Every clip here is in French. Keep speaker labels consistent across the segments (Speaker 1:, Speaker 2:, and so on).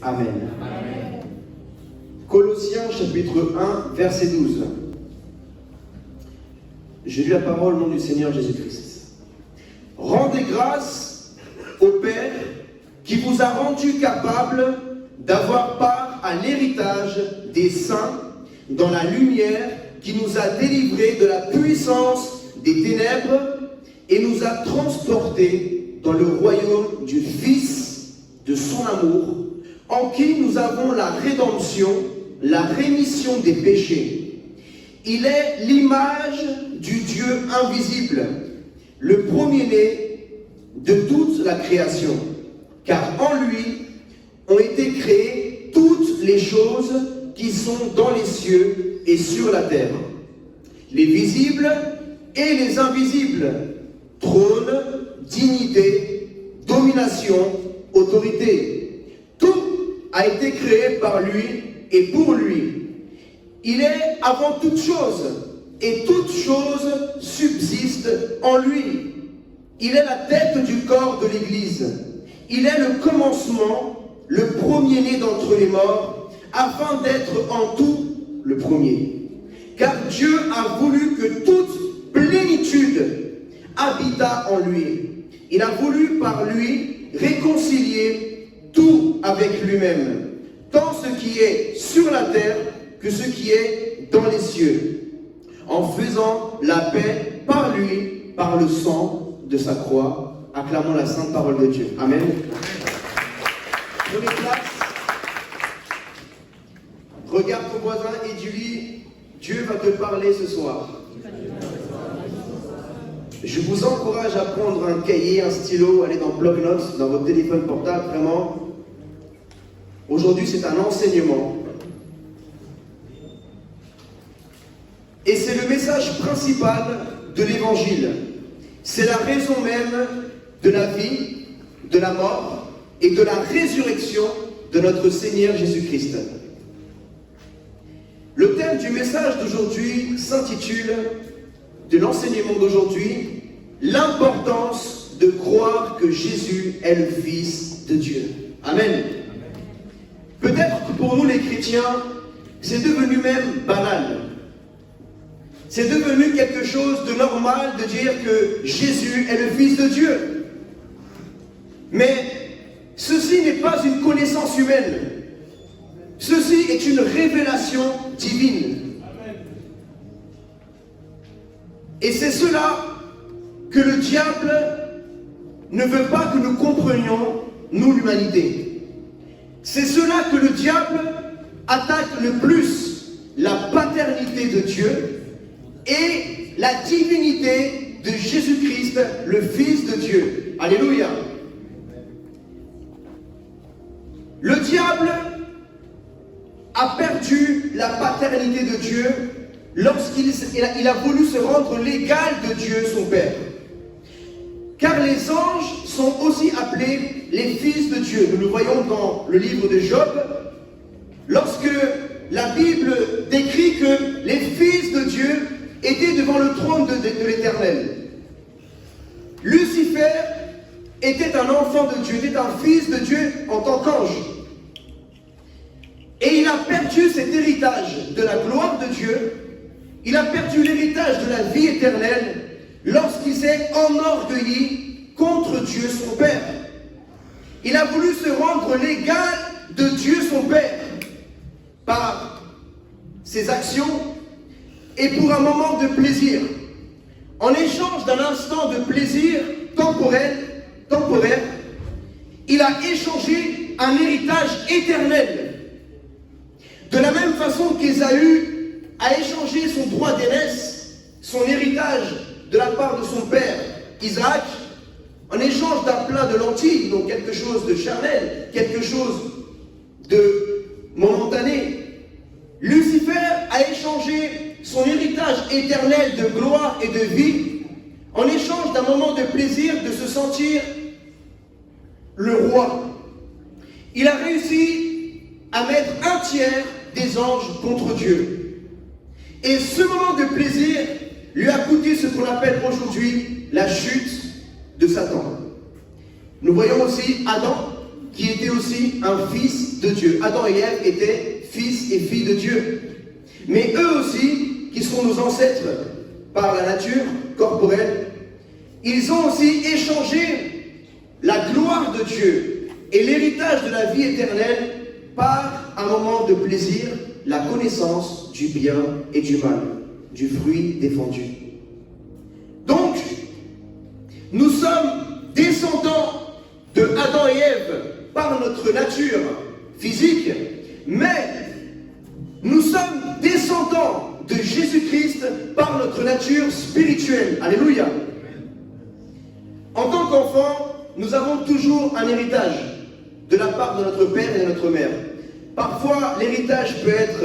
Speaker 1: Amen. Amen. Colossiens chapitre 1, verset 12. Je lis la parole au nom du Seigneur Jésus-Christ. Rendez grâce au Père qui vous a rendu capable d'avoir part à l'héritage des saints dans la lumière, qui nous a délivrés de la puissance des ténèbres et nous a transportés dans le royaume du Fils de son amour, en qui nous avons la rédemption, la rémission des péchés. Il est l'image du Dieu invisible, le premier-né de toute la création, car en lui ont été créées toutes les choses qui sont dans les cieux et sur la terre, les visibles et les invisibles, trône, dignité, domination, autorité. Tout a été créé par lui et pour lui. Il est avant toute chose, et toute chose subsiste en lui. Il est la tête du corps de l'Église. Il est le commencement, le premier-né d'entre les morts, afin d'être en tout le premier. Car Dieu a voulu que toute plénitude habitât en lui. Il a voulu par lui réconcilier tout avec lui-même, tant ce qui est sur la terre que ce qui est dans les cieux, en faisant la paix par lui, par le sang de sa croix. Acclamons la sainte parole de Dieu. Amen. Prenez place. Regarde ton voisin et dis-lui, Dieu va te parler ce soir. Je vous encourage à prendre un cahier, un stylo, aller dans bloc-notes, dans votre téléphone portable, vraiment. Aujourd'hui, c'est un enseignement. Et c'est le message principal de l'Évangile. C'est la raison même de la vie, de la mort et de la résurrection de notre Seigneur Jésus-Christ. Le thème du message d'aujourd'hui s'intitule, de l'enseignement d'aujourd'hui, l'importance de croire que Jésus est le Fils de Dieu. Amen. Peut-être que pour nous les chrétiens, c'est devenu même banal. C'est devenu quelque chose de normal de dire que Jésus est le Fils de Dieu. Mais ceci n'est pas une connaissance humaine. Ceci est une révélation divine. Et c'est cela que le diable ne veut pas que nous comprenions, nous l'humanité. C'est cela que le diable attaque le plus, la paternité de Dieu et la divinité de Jésus-Christ, le Fils de Dieu. Alléluia. Le diable a perdu la paternité de Dieu lorsqu'il a voulu se rendre l'égal de Dieu, son Père. Car les anges sont aussi appelés les fils de Dieu. Nous le voyons dans le livre de Job, lorsque la Bible décrit que les fils de Dieu étaient devant le trône de l'Éternel. Lucifer était un enfant de Dieu, était un fils de Dieu en tant qu'ange. Et il a perdu cet héritage de la gloire de Dieu. Il a perdu l'héritage de la vie éternelle lorsqu'il s'est enorgueilli contre Dieu son Père. Il a voulu se rendre l'égal de Dieu son Père par ses actions et pour un moment de plaisir. En échange d'un instant de plaisir temporaire, il a échangé un héritage éternel. De la même façon qu'Ésaü a échangé son droit d'aînesse, son héritage de la part de son père Isaac, en échange d'un plat de lentilles, donc quelque chose de charnel, quelque chose de momentané, Lucifer a échangé son héritage éternel de gloire et de vie en échange d'un moment de plaisir de se sentir le roi. Il a réussi à mettre un tiers des anges contre Dieu. Et ce moment de plaisir lui a coûté ce qu'on appelle aujourd'hui la chute de Satan. Nous voyons aussi Adam qui était aussi un fils de Dieu. Adam et Ève étaient fils et filles de Dieu. Mais eux aussi, qui sont nos ancêtres par la nature corporelle, ils ont aussi échangé la gloire de Dieu et l'héritage de la vie éternelle par un moment de plaisir, la connaissance du bien et du mal, du fruit défendu. Donc, nous sommes descendants de Adam et Ève par notre nature physique, mais nous sommes descendants de Jésus-Christ par notre nature spirituelle. Alléluia. En tant qu'enfants, nous avons toujours un héritage de la part de notre père et de notre mère. Parfois, l'héritage peut être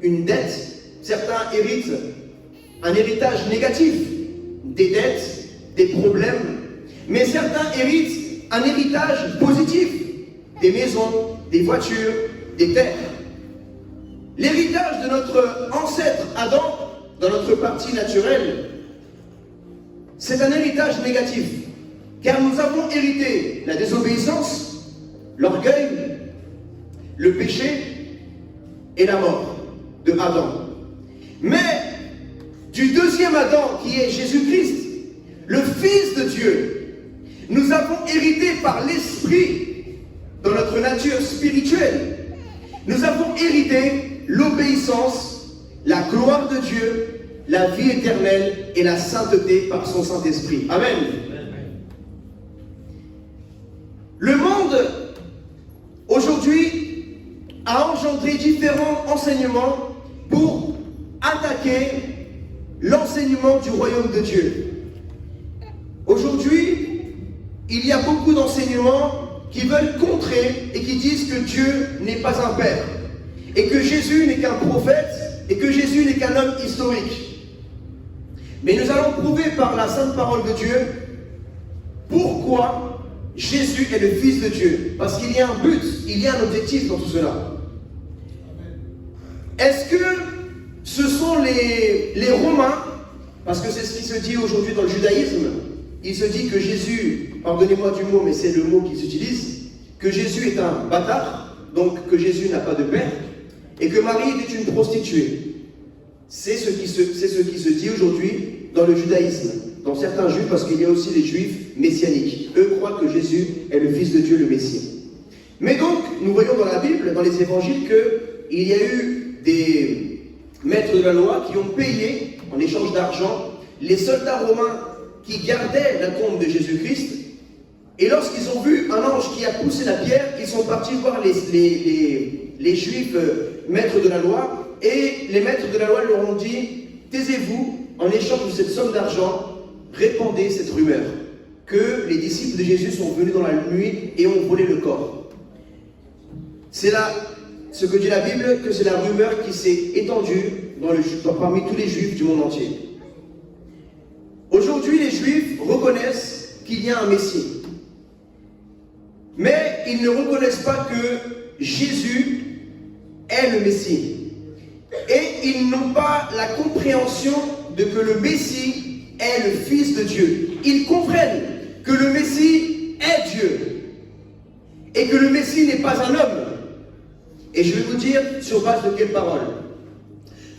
Speaker 1: une dette. Certains héritent un héritage négatif, des dettes, des problèmes. Mais certains héritent un héritage positif, des maisons, des voitures, des terres. L'héritage de notre ancêtre Adam, dans notre partie naturelle, c'est un héritage négatif. Car nous avons hérité la désobéissance, l'orgueil, le péché et la mort de Adam. Mais du deuxième Adam, qui est Jésus-Christ, le Fils de Dieu, nous avons hérité par l'Esprit, dans notre nature spirituelle, nous avons hérité l'obéissance, la gloire de Dieu, la vie éternelle et la sainteté par son Saint-Esprit. Amen. Le monde, aujourd'hui, a engendré différents enseignements pour attaquer l'enseignement du royaume de Dieu. Aujourd'hui, il y a beaucoup d'enseignements qui veulent contrer et qui disent que Dieu n'est pas un père, et que Jésus n'est qu'un prophète, et que Jésus n'est qu'un homme historique. Mais nous allons prouver par la sainte parole de Dieu pourquoi Jésus est le Fils de Dieu. Parce qu'il y a un but, il y a un objectif dans tout cela. Est-ce que ce sont les Romains, parce que c'est ce qui se dit aujourd'hui dans le judaïsme, il se dit que Jésus, pardonnez-moi du mot, mais c'est le mot qui s'utilise, que Jésus est un bâtard, donc que Jésus n'a pas de père, et que Marie était une prostituée. C'est ce qui se dit aujourd'hui dans le judaïsme, dans certains juifs, parce qu'il y a aussi les juifs messianiques. Eux croient que Jésus est le Fils de Dieu, le Messie. Mais donc, nous voyons dans la Bible, dans les évangiles, qu'il y a eu des maîtres de la loi qui ont payé, en échange d'argent, les soldats romains qui gardaient la tombe de Jésus-Christ. Et lorsqu'ils ont vu un ange qui a poussé la pierre, ils sont partis voir les juifs maîtres de la loi, et les maîtres de la loi leur ont dit, taisez-vous, en échange de cette somme d'argent, répandez cette rumeur, que les disciples de Jésus sont venus dans la nuit et ont volé le corps. C'est là ce que dit la Bible, que c'est la rumeur qui s'est étendue parmi tous les juifs du monde entier. Aujourd'hui, les juifs reconnaissent qu'il y a un Messie. Mais ils ne reconnaissent pas que Jésus est le Messie. Et ils n'ont pas la compréhension de que le Messie est le Fils de Dieu. Ils comprennent que le Messie est Dieu. Et que le Messie n'est pas un homme. Et je vais vous dire sur base de quelle parole.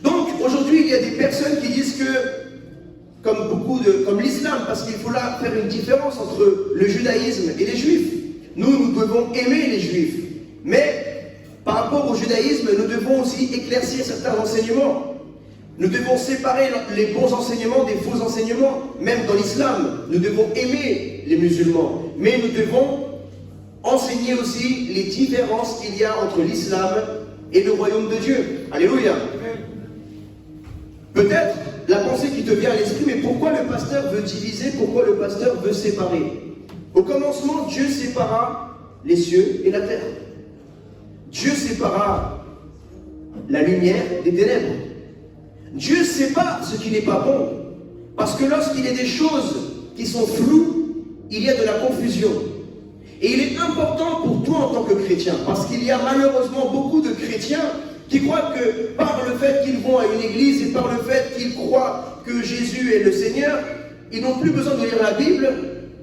Speaker 1: Donc, aujourd'hui, il y a des personnes qui disent que, comme l'islam, parce qu'il faut là faire une différence entre le judaïsme et les juifs. Nous devons aimer les juifs. Mais, par rapport au judaïsme, nous devons aussi éclaircir certains enseignements. Nous devons séparer les bons enseignements des faux enseignements. Même dans l'islam, nous devons aimer les musulmans. Mais nous devons enseigner aussi les différences qu'il y a entre l'islam et le royaume de Dieu. Alléluia. Peut-être la pensée qui te vient à l'esprit, mais pourquoi le pasteur veut diviser, pourquoi le pasteur veut séparer? Au commencement, Dieu sépara les cieux et la terre. Dieu sépara la lumière des ténèbres. Dieu sépare ce qui n'est pas bon. Parce que lorsqu'il y a des choses qui sont floues, il y a de la confusion. Et il est important pour toi en tant que chrétien, parce qu'il y a malheureusement beaucoup de chrétiens qui croient que par le fait qu'ils vont à une église et par le fait qu'ils croient que Jésus est le Seigneur, ils n'ont plus besoin de lire la Bible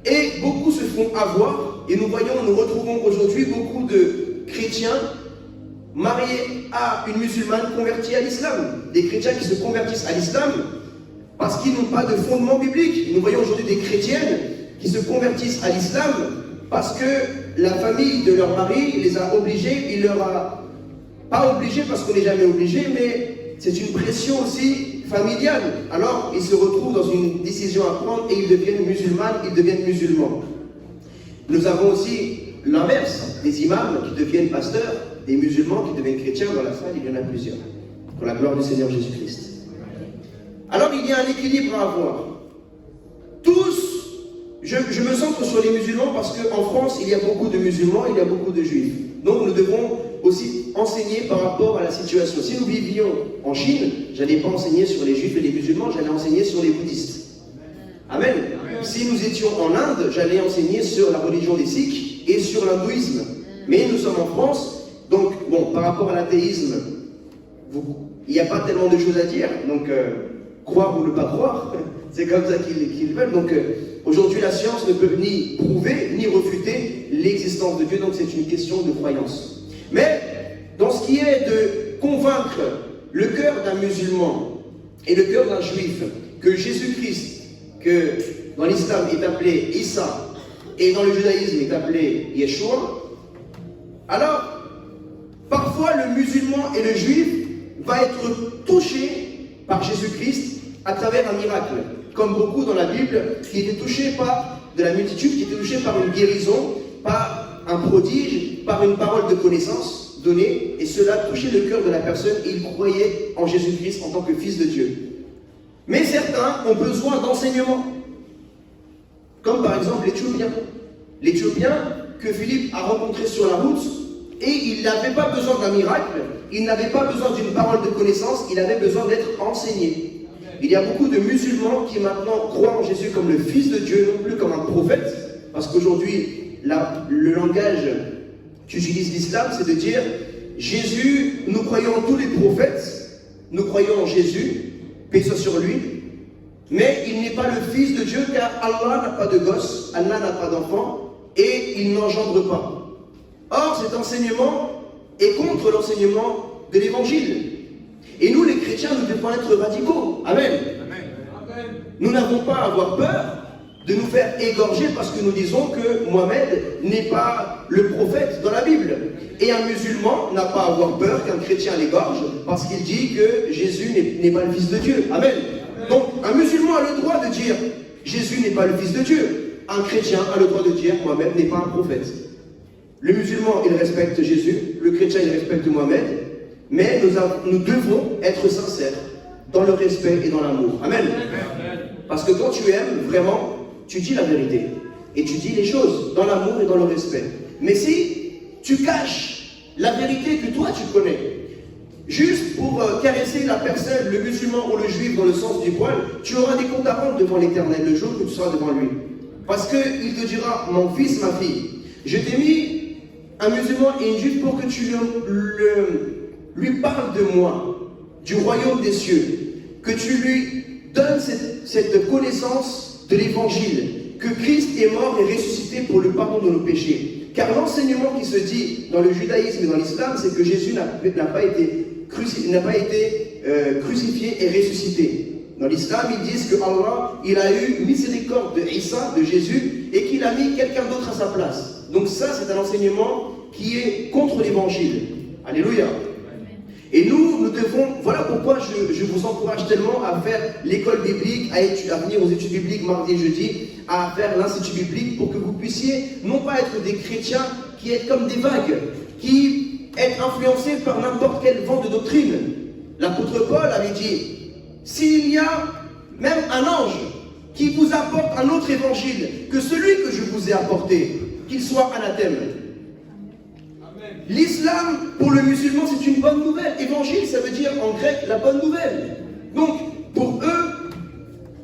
Speaker 1: et beaucoup se font avoir et nous retrouvons aujourd'hui beaucoup de chrétiens mariés à une musulmane convertie à l'islam. Des chrétiens qui se convertissent à l'islam parce qu'ils n'ont pas de fondement biblique. Nous voyons aujourd'hui des chrétiennes qui se convertissent à l'islam parce que la famille de leur mari les a obligés, il leur a pas obligés parce qu'on n'est jamais obligé, mais c'est une pression aussi familiale. Alors ils se retrouvent dans une décision à prendre et ils deviennent musulmanes, ils deviennent musulmans. Nous avons aussi l'inverse, des imams qui deviennent pasteurs, des musulmans qui deviennent chrétiens. Dans la salle, il y en a plusieurs, pour la gloire du Seigneur Jésus-Christ. Alors il y a un équilibre à avoir. Tous, je me centre sur les musulmans parce qu'en France, il y a beaucoup de musulmans, il y a beaucoup de juifs. Donc nous devons aussi enseigner par rapport à la situation. Si nous vivions en Chine, je n'allais pas enseigner sur les juifs et les musulmans, j'allais enseigner sur les bouddhistes. Amen. Si nous étions en Inde, j'allais enseigner sur la religion des Sikhs et sur l'hindouisme. Mais nous sommes en France, donc bon, par rapport à l'athéisme, il n'y a pas tellement de choses à dire. Donc croire ou ne pas croire, c'est comme ça qu'ils veulent. Donc aujourd'hui, la science ne peut ni prouver ni refuter l'existence de Dieu, donc c'est une question de croyance. Mais dans ce qui est de convaincre le cœur d'un musulman et le cœur d'un juif que Jésus-Christ, que dans l'islam est appelé Issa et dans le judaïsme est appelé Yeshua, alors parfois le musulman et le juif va être touché par Jésus-Christ à travers un miracle, comme beaucoup dans la Bible qui étaient touchés par de la multitude, qui étaient touchés par une guérison, par un prodige, par une parole de connaissance donnée, et cela touchait le cœur de la personne et il croyait en Jésus-Christ en tant que fils de Dieu. Mais certains ont besoin d'enseignement, comme par exemple l'Éthiopien. L'Éthiopien que Philippe a rencontré sur la route, et il n'avait pas besoin d'un miracle, il n'avait pas besoin d'une parole de connaissance, il avait besoin d'être enseigné. Il y a beaucoup de musulmans qui maintenant croient en Jésus comme le Fils de Dieu, non plus comme un prophète, parce qu'aujourd'hui, le langage qu'utilise l'islam, c'est de dire Jésus, nous croyons en tous les prophètes, nous croyons en Jésus, paix soit sur lui, mais il n'est pas le Fils de Dieu car Allah n'a pas de gosse, Allah n'a pas d'enfant et il n'engendre pas. Or, cet enseignement est contre l'enseignement de l'Évangile. Et nous, les chrétiens, nous devons être radicaux. Amen. Amen. Nous n'avons pas à avoir peur de nous faire égorger parce que nous disons que Mohamed n'est pas le prophète dans la Bible. Et un musulman n'a pas à avoir peur qu'un chrétien l'égorge parce qu'il dit que Jésus n'est pas le Fils de Dieu. Amen. Donc, un musulman a le droit de dire Jésus n'est pas le Fils de Dieu. Un chrétien a le droit de dire Mohamed n'est pas un prophète. Le musulman, il respecte Jésus. Le chrétien, il respecte Mohamed. Mais nous devons être sincères dans le respect et dans l'amour. Amen. Parce que quand tu aimes vraiment, tu dis la vérité. Et tu dis les choses dans l'amour et dans le respect. Mais si tu caches la vérité que toi tu connais, juste pour caresser la personne, le musulman ou le juif dans le sens du poil, tu auras des comptes à rendre devant l'Éternel le jour que tu seras devant lui. Parce qu'il te dira, mon fils, ma fille, je t'ai mis un musulman et une juive pour que tu lui parles de moi, du royaume des cieux, que tu lui donnes cette connaissance de l'évangile, que Christ est mort et ressuscité pour le pardon de nos péchés. Car l'enseignement qui se dit dans le judaïsme et dans l'islam, c'est que Jésus n'a pas été crucifié et ressuscité. Dans l'islam, ils disent que Allah, il a eu miséricorde de Issa, de Jésus, et qu'il a mis quelqu'un d'autre à sa place. Donc ça, c'est un enseignement qui est contre l'évangile. Alléluia. Et nous devons, voilà pourquoi je vous encourage tellement à faire l'école biblique, à venir aux études bibliques mardi et jeudi, à faire l'institut biblique pour que vous puissiez non pas être des chrétiens qui êtes comme des vagues, qui êtes influencés par n'importe quel vent de doctrine. L'apôtre Paul avait dit, s'il y a même un ange qui vous apporte un autre évangile que celui que je vous ai apporté, qu'il soit anathème. L'islam, pour le musulman, c'est une bonne nouvelle. Évangile, ça veut dire en grec la bonne nouvelle. Donc, pour eux,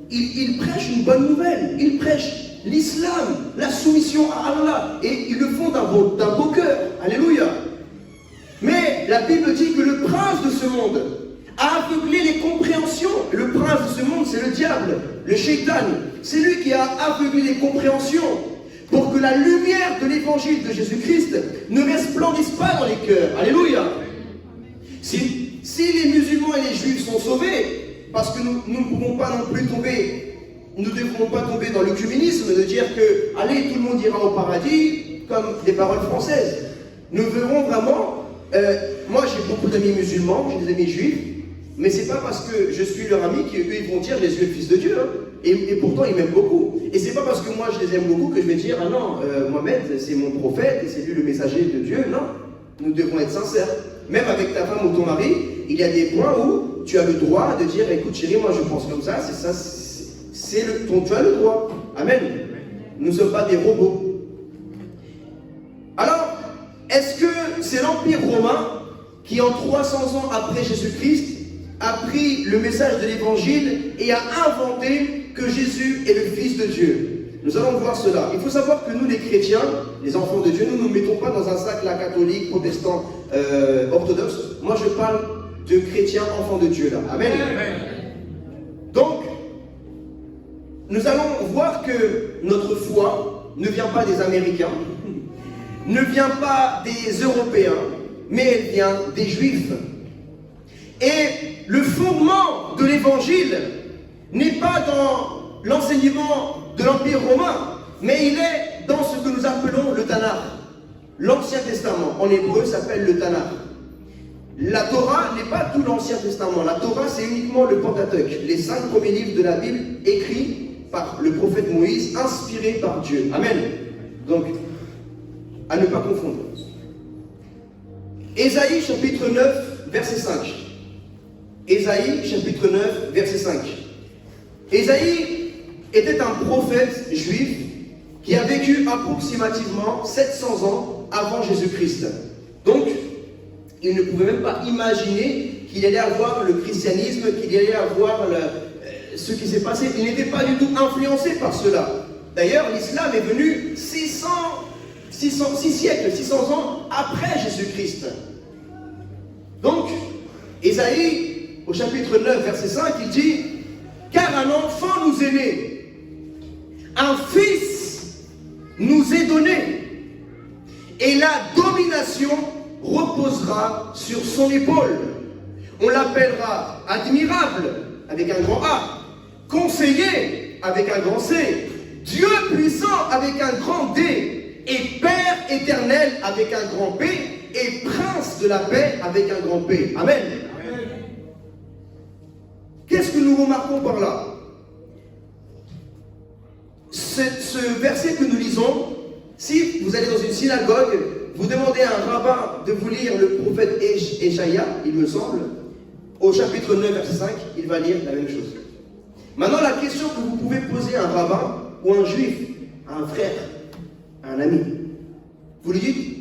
Speaker 1: ils prêchent une bonne nouvelle. Ils prêchent l'islam, la soumission à Allah. Et ils le font d'un beau cœur. Alléluia. Mais la Bible dit que le prince de ce monde a aveuglé les compréhensions. Le prince de ce monde, c'est le diable, le shaitan. C'est lui qui a aveuglé les compréhensions pour que la lumière de l'évangile de Jésus-Christ ne resplendisse pas dans les cœurs. Alléluia. Si les musulmans et les juifs sont sauvés, parce que nous ne pouvons pas non plus tomber, nous ne devrons pas tomber dans l'œcuménisme de dire que, allez, tout le monde ira au paradis, comme des paroles françaises. Nous verrons vraiment, moi j'ai beaucoup d'amis musulmans, j'ai des amis juifs, mais c'est pas parce que je suis leur ami qu'eux ils vont dire Jésus est le Fils de Dieu, hein. Et pourtant ils m'aiment beaucoup. Et c'est pas parce que moi je les aime beaucoup que je vais dire ah non, Mohamed c'est mon prophète et c'est lui le messager de Dieu. Non, nous devons être sincères. Même avec ta femme ou ton mari, il y a des points où tu as le droit de dire écoute chérie, moi je pense comme ça, c'est ça, tu as le droit. Amen. Nous ne sommes pas des robots. Alors, est-ce que c'est l'Empire romain qui en 300 ans après Jésus-Christ a pris le message de l'évangile et a inventé que Jésus est le Fils de Dieu? Nous allons voir cela. Il faut savoir que nous, les chrétiens, les enfants de Dieu, nous ne nous mettons pas dans un sac là, catholique, protestant, orthodoxe. Moi, je parle de chrétiens, enfants de Dieu là. Amen. Donc, nous allons voir que notre foi ne vient pas des Américains, ne vient pas des Européens, mais elle vient des Juifs. Et le fondement de l'évangile n'est pas dans l'enseignement de l'Empire romain, mais il est dans ce que nous appelons le Tanakh. L'Ancien Testament, en hébreu, s'appelle le Tanakh. La Torah n'est pas tout l'Ancien Testament. La Torah, c'est uniquement le Pentateuque, les 5 premiers livres de la Bible écrits par le prophète Moïse, inspirés par Dieu. Amen. Donc, à ne pas confondre. Ésaïe chapitre 9, verset 5. Ésaïe chapitre 9, verset 5. Ésaïe était un prophète juif qui a vécu approximativement 700 ans avant Jésus-Christ. Donc, il ne pouvait même pas imaginer qu'il allait avoir le christianisme, qu'il allait avoir ce qui s'est passé. Il n'était pas du tout influencé par cela. D'ailleurs, l'islam est venu 6 siècles, 600 ans après Jésus-Christ. Donc, Ésaïe, au chapitre 9, verset 5, il dit « Car un enfant nous est né, un fils nous est donné, et la domination reposera sur son épaule. On l'appellera admirable, avec un grand A, conseiller, avec un grand C, Dieu puissant, avec un grand D, et Père éternel, avec un grand P, et Prince de la paix, avec un grand P. » Amen. Qu'est-ce que nous remarquons par là? Ce verset que nous lisons, si vous allez dans une synagogue, vous demandez à un rabbin de vous lire le prophète Ésaïe, il me semble, au chapitre 9, verset 5, il va lire la même chose. Maintenant, la question que vous pouvez poser à un rabbin ou à un juif, à un frère, à un ami, vous lui dites,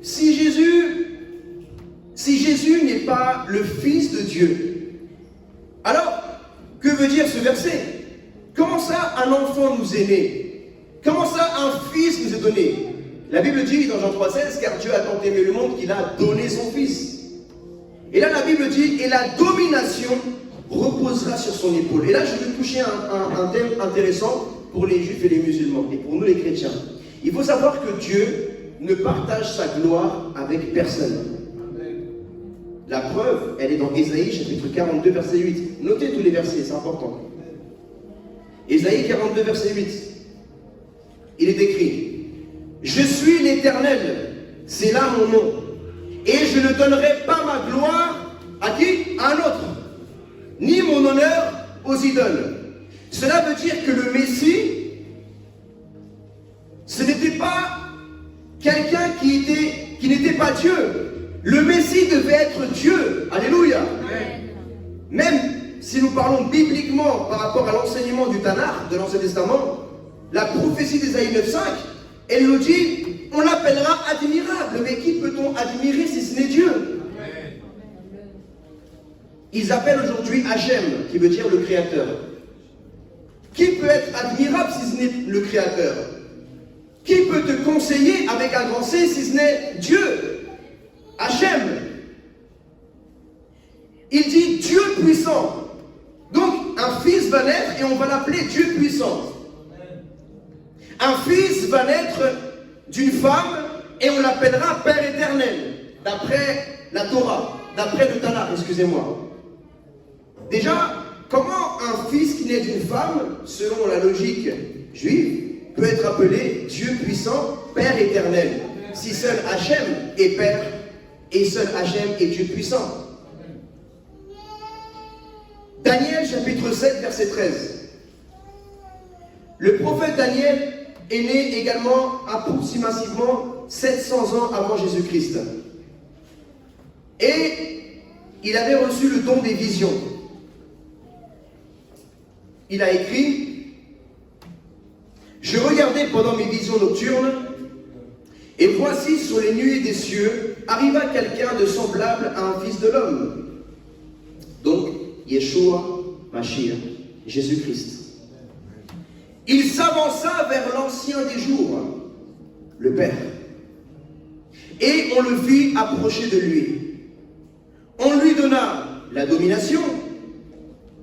Speaker 1: si Jésus n'est pas le Fils de Dieu, alors, que veut dire ce verset? Comment ça, un enfant nous est né? Comment ça, un fils nous est donné? La Bible dit dans Jean 3,16, car Dieu a tant aimé le monde qu'il a donné son Fils. Et là, la Bible dit, et la domination reposera sur son épaule. Et là, je vais toucher un thème intéressant pour les juifs et les musulmans, et pour nous les chrétiens. Il faut savoir que Dieu ne partage sa gloire avec personne. La preuve, elle est dans Ésaïe chapitre 42, verset 8. Notez tous les versets, c'est important. Ésaïe 42, verset 8. Il est écrit « Je suis l'Éternel, c'est là mon nom, et je ne donnerai pas ma gloire à qui? À un autre, ni mon honneur aux idoles. » Cela veut dire que le Messie, ce n'était pas quelqu'un qui n'était pas Dieu. Le Messie devait être Dieu. Alléluia. Même si nous parlons bibliquement par rapport à l'enseignement du Tanakh, de l'Ancien Testament, la prophétie d'Ésaïe 9,5, elle nous dit, on l'appellera admirable. Mais qui peut-on admirer si ce n'est Dieu? Ils appellent aujourd'hui Hachem, qui veut dire le Créateur. Qui peut être admirable si ce n'est le Créateur? Qui peut te conseiller avec un grand C si ce n'est Dieu? Hachem. Il dit Dieu puissant. Donc un fils va naître et on va l'appeler Dieu puissant. un fils va naître d'une femme et on l'appellera Père éternel, d'après la Torah, d'après le Tanakh, excusez-moi. Déjà, comment un fils qui naît d'une femme, selon la logique juive, peut être appelé Dieu puissant, Père éternel, si seul Hachem est Père et seul Hachem est Dieu puissant? Daniel chapitre 7 verset 13. Le prophète Daniel est né également approximativement 700 ans avant Jésus-Christ. Et il avait reçu le don des visions. Il a écrit: je regardais pendant mes visions nocturnes, et voici sur les nuées des cieux arriva quelqu'un de semblable à un fils de l'homme. Donc, Yeshua, Mashiach, Jésus-Christ. Il s'avança vers l'ancien des jours, le Père, et on le fit approcher de lui. On lui donna la domination,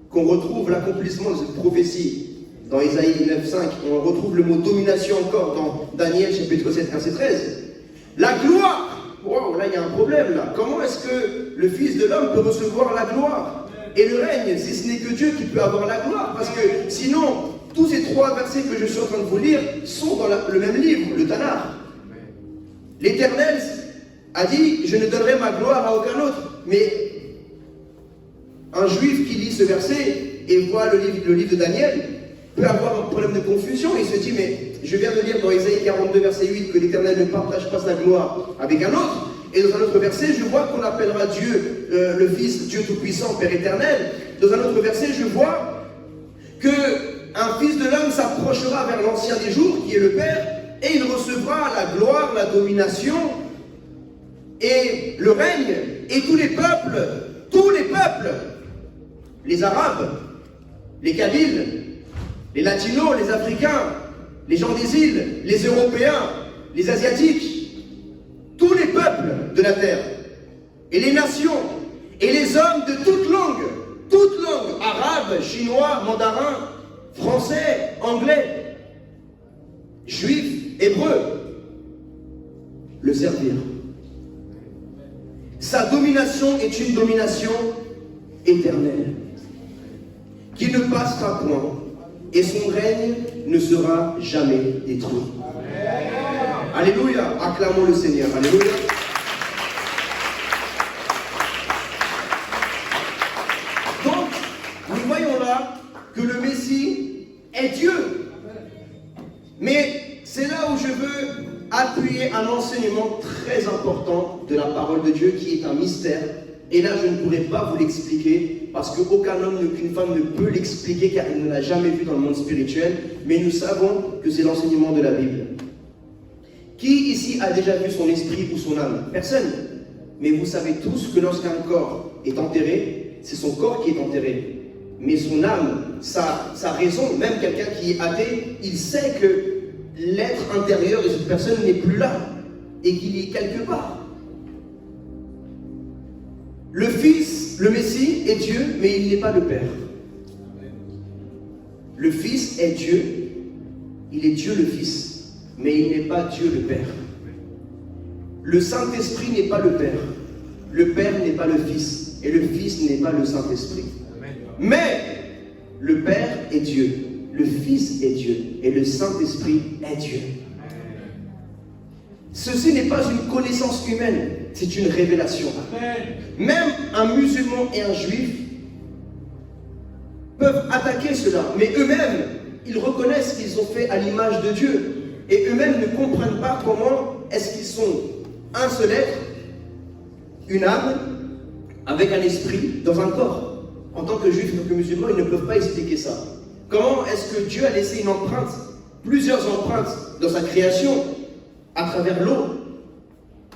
Speaker 1: qu'on retrouve l'accomplissement de cette prophétie dans Ésaïe 9.5, on retrouve le mot domination encore dans Daniel chapitre 7, verset 13. La gloire, wow, là il y a un problème là. Comment est-ce que le Fils de l'homme peut recevoir la gloire et le règne, si ce n'est que Dieu qui peut avoir la gloire? Parce que sinon, tous ces trois versets que je suis en train de vous lire sont dans le même livre, le Tanakh. L'Éternel a dit: je ne donnerai ma gloire à aucun autre. Mais un juif qui lit ce verset et voit le livre de Daniel peut avoir un problème de confusion. Il se dit: mais je viens de lire dans Ésaïe 42 verset 8 que l'Éternel ne partage pas sa gloire avec un autre, et dans un autre verset je vois qu'on appellera Dieu le Fils, Dieu Tout-Puissant, Père éternel. Dans un autre verset je vois que un fils de l'homme s'approchera vers l'ancien des jours qui est le Père, et il recevra la gloire, la domination et le règne, et tous les peuples, les Arabes, les Kabyles, les Latinos, les Africains, les gens des îles, les Européens, les Asiatiques, tous les peuples de la terre, et les nations, et les hommes de toutes langues, arabes, chinois, mandarins, français, anglais, juifs, hébreux, le servir. Sa domination est une domination éternelle, qui ne passera point, et son règne ne sera jamais détruit. Alléluia, acclamons le Seigneur. Alléluia. Donc, nous voyons là que le Messie est Dieu. Mais c'est là où je veux appuyer un enseignement très important de la parole de Dieu qui est un mystère. Et là, je ne pourrais pas vous l'expliquer parce qu'aucun homme ni aucune femme ne peut l'expliquer car il ne l'a jamais vu dans le monde spirituel. Mais nous savons que c'est l'enseignement de la Bible. Qui ici a déjà vu son esprit ou son âme? Personne. Mais vous savez tous que lorsqu'un corps est enterré, c'est son corps qui est enterré. Mais son âme, sa raison, même quelqu'un qui est athée, il sait que l'être intérieur de cette personne n'est plus là et qu'il est quelque part. Le Fils, le Messie est Dieu, mais il n'est pas le Père. Le Fils est Dieu, il est Dieu le Fils, mais il n'est pas Dieu le Père. Le Saint-Esprit n'est pas le Père, le Père n'est pas le Fils, et le Fils n'est pas le Saint-Esprit. Mais le Père est Dieu, le Fils est Dieu, et le Saint-Esprit est Dieu. Ceci n'est pas une connaissance humaine, c'est une révélation. Même un musulman et un juif peuvent attaquer cela, mais eux-mêmes, ils reconnaissent qu'ils sont faits à l'image de Dieu. Et eux-mêmes ne comprennent pas comment est-ce qu'ils sont un seul être, une âme, avec un esprit, dans un corps. En tant que juifs, en tant que musulmans, ils ne peuvent pas expliquer ça. Comment est-ce que Dieu a laissé une empreinte, plusieurs empreintes dans sa création, à travers l'eau,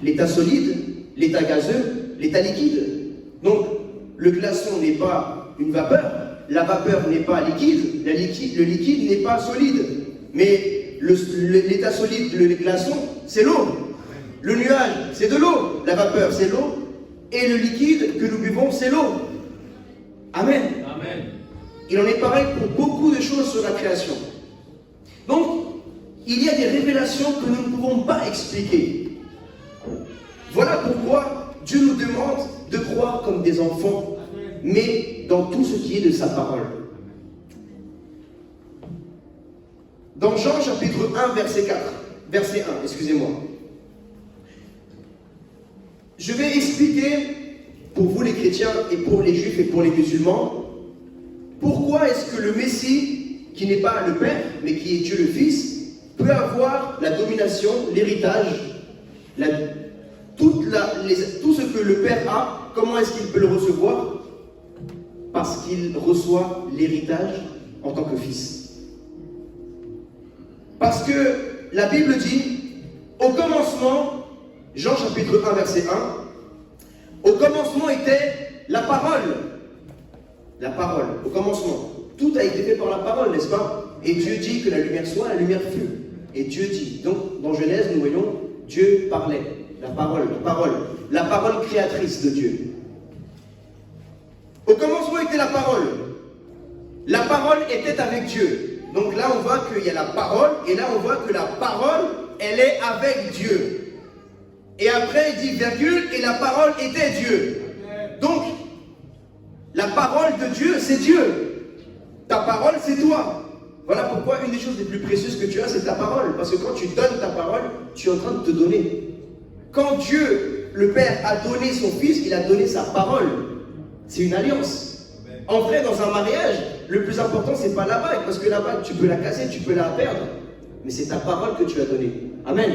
Speaker 1: l'état solide, l'état gazeux, l'état liquide. Donc, le glaçon n'est pas une vapeur, la vapeur n'est pas liquide, le liquide n'est pas solide. Mais l'état solide, le glaçon, c'est l'eau. Le nuage, c'est de l'eau. La vapeur, c'est l'eau. Et le liquide que nous buvons, c'est l'eau. Amen. Amen. Il en est pareil pour beaucoup de choses sur la création. Donc, il y a des révélations que nous ne pouvons pas expliquer. Voilà pourquoi Dieu nous demande de croire comme des enfants, mais dans tout ce qui est de sa parole. Dans Jean chapitre 1, verset 1, excusez-moi. Je vais expliquer pour vous les chrétiens et pour les juifs et pour les musulmans, pourquoi est-ce que le Messie, qui n'est pas le Père, mais qui est Dieu le Fils, peut avoir la domination, l'héritage, tout ce que le Père a, comment est-ce qu'il peut le recevoir? Parce qu'il reçoit l'héritage en tant que Fils. Parce que la Bible dit, au commencement, Jean chapitre 1, verset 1, au commencement était la parole. La parole, au commencement. Tout a été fait par la parole, n'est-ce pas? Et Dieu dit que la lumière soit, la lumière fut. Et Dieu dit. Donc, dans Genèse, nous voyons, Dieu parlait. La parole créatrice de Dieu. Au commencement était la parole. La parole était avec Dieu. Donc là, on voit qu'il y a la parole, et là, on voit que la parole, elle est avec Dieu. Et après, il dit virgule, et la parole était Dieu. Donc, la parole de Dieu, c'est Dieu. Ta parole, c'est toi. Voilà pourquoi une des choses les plus précieuses que tu as, c'est ta parole. Parce que quand tu donnes ta parole, tu es en train de te donner. Quand Dieu, le Père, a donné son Fils, il a donné sa parole. C'est une alliance. En vrai, dans un mariage, le plus important, c'est pas la bague, parce que la bague, tu peux la casser, tu peux la perdre. Mais c'est ta parole que tu as donnée. Amen.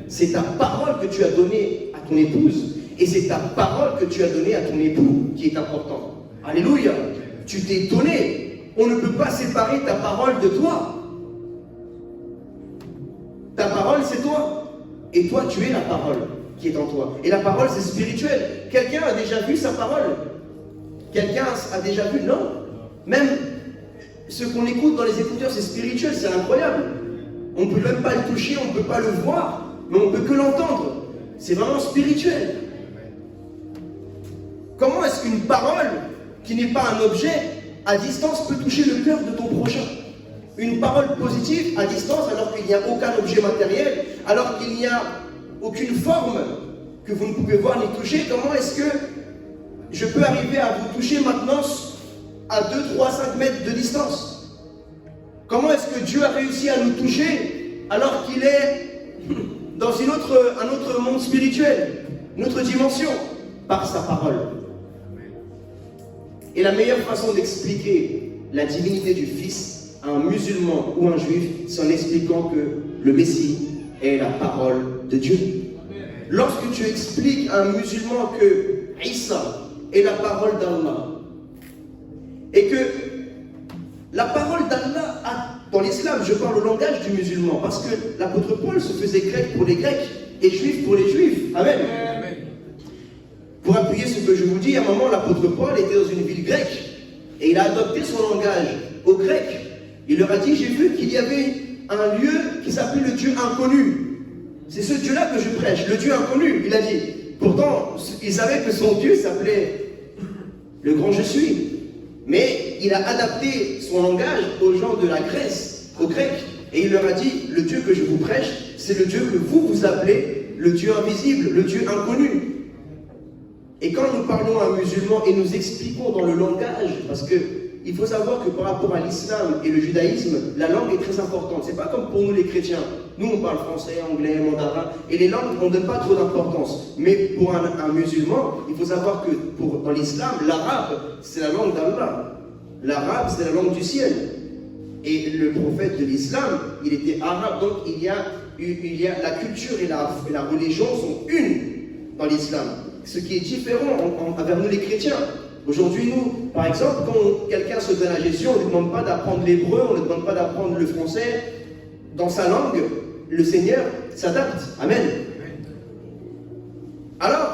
Speaker 1: C'est ta parole que tu as donnée à ton épouse. Et c'est ta parole que tu as donnée à ton époux qui est important. Alléluia. Tu t'es donné. On ne peut pas séparer ta parole de toi. Ta parole, c'est toi. Et toi, tu es la parole qui est en toi. Et la parole, c'est spirituel. Quelqu'un a déjà vu sa parole? Quelqu'un a déjà vu? Non. Même ce qu'on écoute dans les écouteurs, c'est spirituel, c'est incroyable. On ne peut même pas le toucher, on ne peut pas le voir, mais on ne peut que l'entendre. C'est vraiment spirituel. Comment est-ce qu'une parole, qui n'est pas un objet, à distance peut toucher le cœur de ton prochain? Une parole positive à distance, alors qu'il n'y a aucun objet matériel, alors qu'il n'y a aucune forme que vous ne pouvez voir ni toucher, comment est-ce que je peux arriver à vous toucher maintenant à 2, 3, 5 mètres de distance? Comment est-ce que Dieu a réussi à nous toucher alors qu'il est dans un autre monde spirituel, une autre dimension? Par sa parole. Et la meilleure façon d'expliquer la divinité du Fils à un musulman ou un juif, c'est en expliquant que le Messie est la parole de Dieu. Lorsque tu expliques à un musulman que Isa est la parole d'Allah, et que la parole d'Allah, dans l'islam, je parle au langage du musulman, parce que l'apôtre Paul se faisait grec pour les Grecs et juif pour les Juifs. Amen. Amen. Pour appuyer ce que je vous dis, à un moment, l'apôtre Paul était dans une ville grecque et il a adopté son langage aux Grecs. Il leur a dit, j'ai vu qu'il y avait un lieu qui s'appelait le Dieu inconnu. C'est ce Dieu-là que je prêche, le Dieu inconnu, il a dit. Pourtant, il savait que son Dieu s'appelait le grand je suis. Mais il a adapté son langage aux gens de la Grèce, aux Grecs. Et il leur a dit, le Dieu que je vous prêche, c'est le Dieu que vous appelez le Dieu invisible, le Dieu inconnu. Et quand nous parlons à un musulman et nous expliquons dans le langage, parce que il faut savoir que par rapport à l'islam et le judaïsme, la langue est très importante. C'est pas comme pour nous les chrétiens. Nous, on parle français, anglais, mandarin, et les langues, on ne donne pas trop d'importance. Mais pour un musulman, il faut savoir que dans l'islam, l'arabe, c'est la langue d'Allah. L'arabe, c'est la langue du ciel. Et le prophète de l'islam, il était arabe, donc il y a la culture et la religion sont une dans l'islam. Ce qui est différent envers nous les chrétiens. Aujourd'hui, nous, par exemple, quand quelqu'un se donne à Jésus, on ne lui demande pas d'apprendre l'hébreu, on ne lui demande pas d'apprendre le français. Dans sa langue, le Seigneur s'adapte. Amen. Alors,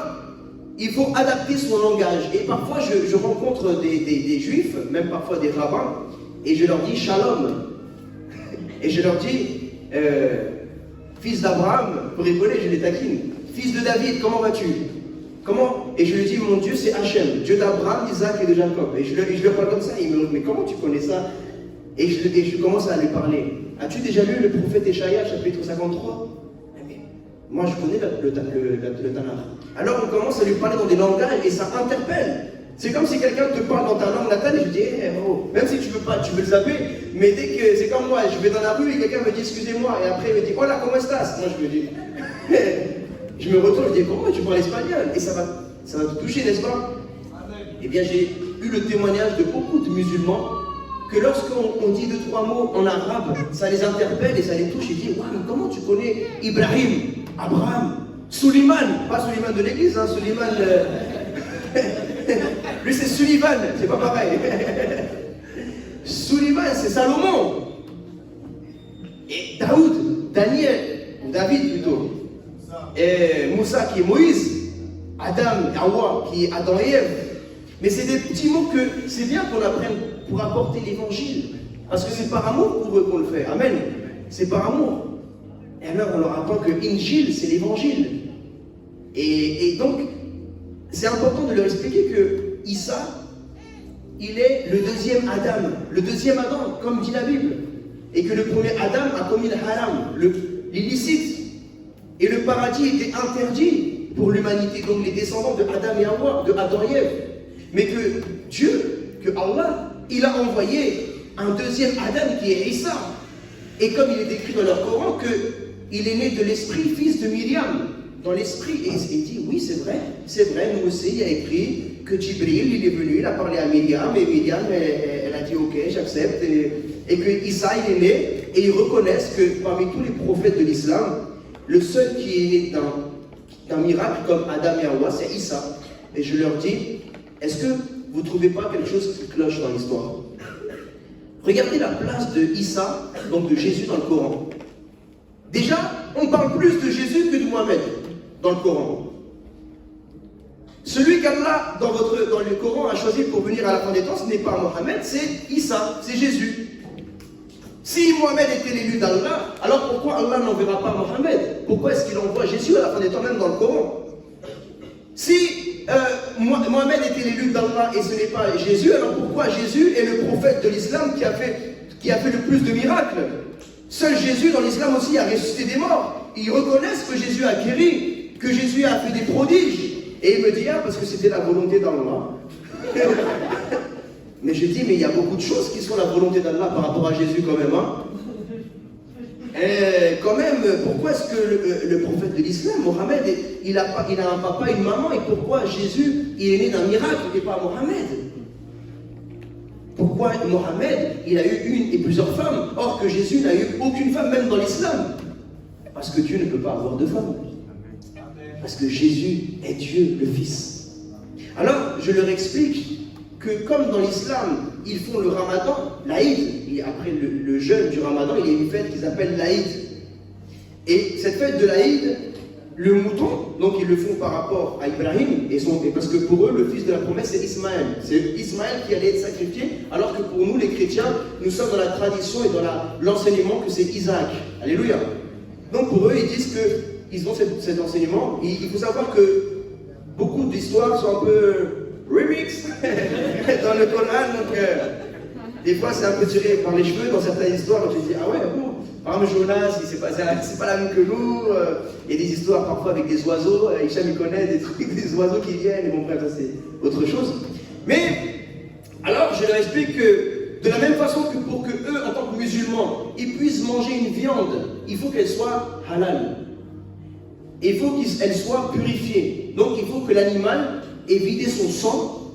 Speaker 1: il faut adapter son langage. Et parfois, je rencontre des juifs, même parfois des rabbins, et je leur dis shalom. Et je leur dis, fils d'Abraham, pour rigoler, je les taquine. Fils de David, comment vas-tu? Comment? Et je lui dis, mon Dieu, c'est Hachem, Dieu d'Abraham, d'Isaac et de Jacob. Et je leur parle comme ça, il me dit, mais comment tu connais ça? Et je commence à lui parler. As-tu déjà lu le prophète Échaïa, chapitre 53? Mais moi, je connais le Tanakh. Alors, on commence à lui parler dans des langages et ça interpelle. C'est comme si quelqu'un te parle dans ta langue natale et je dis, oh, même si tu veux pas, tu veux le zapper, mais dès que c'est comme moi, je vais dans la rue et quelqu'un me dit excusez-moi, et après il me dit, hola, ¿cómo estás? Moi, je me dis, je me retourne, je dis, comment tu parles espagnol? Et ça va te toucher, n'est-ce pas? Eh bien, j'ai eu le témoignage de beaucoup de musulmans que lorsqu'on dit 2-3 mots en arabe, ça les interpelle et ça les touche. Ils disent, ouais, mais comment tu connais Ibrahim, Abraham, Suleiman, pas Suleiman de l'église, hein, Suleiman, lui c'est Sullivan, c'est pas pareil. Suleiman, c'est Salomon. Et Daoud, Daniel, ou David plutôt. Et Moussa qui est Moïse. Adam, Hawa qui est Adam et Ève. Mais c'est des petits mots que c'est bien qu'on apprenne pour apporter l'évangile. Parce que c'est par amour pour eux qu'on le fait. Amen. C'est par amour. Et alors on leur apprend que Injil, c'est l'évangile. Et donc, c'est important de leur expliquer que Issa, il est le deuxième Adam. Le deuxième Adam, comme dit la Bible. Et que le premier Adam a commis le haram, l'illicite. Et le paradis était interdit pour l'humanité. Donc les descendants de Adam et Hawa, de Adam et Ève. Mais que Dieu, que Allah, il a envoyé un deuxième Adam qui est Issa. Et comme il est écrit dans leur Coran qu'il est né de l'esprit, fils de Myriam. Dans l'esprit, et il dit, oui c'est vrai, nous aussi, il a écrit que Jibril, il est venu, il a parlé à Myriam, et Myriam, elle a dit, ok, j'accepte, et que Issa, il est né, et ils reconnaissent que parmi tous les prophètes de l'islam, le seul qui est né d'un miracle comme Adam et Hawa, c'est Issa. Et je leur dis, est-ce que vous ne trouvez pas quelque chose qui cloche dans l'histoire? Regardez la place de Issa, donc de Jésus dans le Coran. Déjà, on parle plus de Jésus que de Mohamed dans le Coran. Celui qu'Allah, dans le Coran, a choisi pour venir à la fin des temps, ce n'est pas Mohamed, c'est Issa, c'est Jésus. Si Mohamed était l'élu d'Allah, alors pourquoi Allah n'enverra pas Mohamed? Pourquoi est-ce qu'il envoie Jésus à la fin des temps, même dans le Coran? Si Mohamed était l'élu d'Allah et ce n'est pas Jésus, alors pourquoi Jésus est le prophète de l'islam qui a fait le plus de miracles? Seul Jésus dans l'islam aussi a ressuscité des morts. Ils reconnaissent que Jésus a guéri, que Jésus a fait des prodiges. Et il me dit, parce que c'était la volonté d'Allah. Mais je dis, mais il y a beaucoup de choses qui sont la volonté d'Allah par rapport à Jésus quand même. Hein? Et quand même, pourquoi est-ce que le prophète de l'islam, Mohamed, il a un papa, une maman, et pourquoi Jésus, il est né d'un miracle, il n'est pas Mohamed? Pourquoi Mohamed, il a eu une et plusieurs femmes, or que Jésus n'a eu aucune femme, même dans l'islam? Parce que Dieu ne peut pas avoir de femme. Parce que Jésus est Dieu, le Fils. Alors, je leur explique que comme dans l'islam, ils font le ramadan, l'Aïd, et après le jeûne du ramadan, il y a une fête qu'ils appellent l'Aïd. Et cette fête de l'Aïd, le mouton, donc ils le font par rapport à Ibrahim, et parce que pour eux, le fils de la promesse, c'est Ismaël. C'est Ismaël qui allait être sacrifié, alors que pour nous, les chrétiens, nous sommes dans la tradition et dans l'enseignement que c'est Isaac. Alléluia. Donc pour eux, ils disent qu'ils ont cet enseignement. Il faut savoir que beaucoup d'histoires sont un peu remix dans le Coran. Donc des fois, c'est un peu tiré par les cheveux dans certaines histoires. Donc je dis, ah ouais, bon. Par exemple, Jonas, c'est pas la même que nous. Il y a des histoires parfois avec des oiseaux. Hicham, il connaît des trucs, des oiseaux qui viennent. Et bon, bref, ça c'est autre chose. Mais, alors, je leur explique que de la même façon que pour que eux, en tant que musulmans, ils puissent manger une viande, il faut qu'elle soit halal. Et il faut qu'elle soit purifiée. Donc, il faut que l'animal ait vidé son sang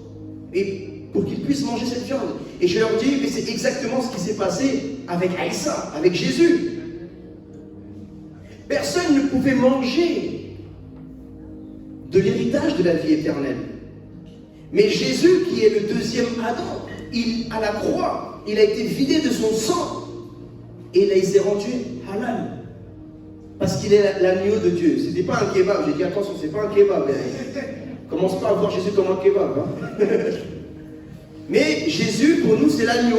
Speaker 1: pour qu'ils puissent manger cette viande. Et je leur dis, mais c'est exactement ce qui s'est passé avec Aïssa, avec Jésus. Personne ne pouvait manger de l'héritage de la vie éternelle. Mais Jésus, qui est le deuxième Adam, à la croix, il a été vidé de son sang. Et là, il s'est rendu halal. Parce qu'il est l'agneau de Dieu. C'était pas un kebab. J'ai dit, attention, c'est pas un kebab. Commence pas à voir Jésus comme un kebab. Hein. Mais Jésus, pour nous, c'est l'agneau.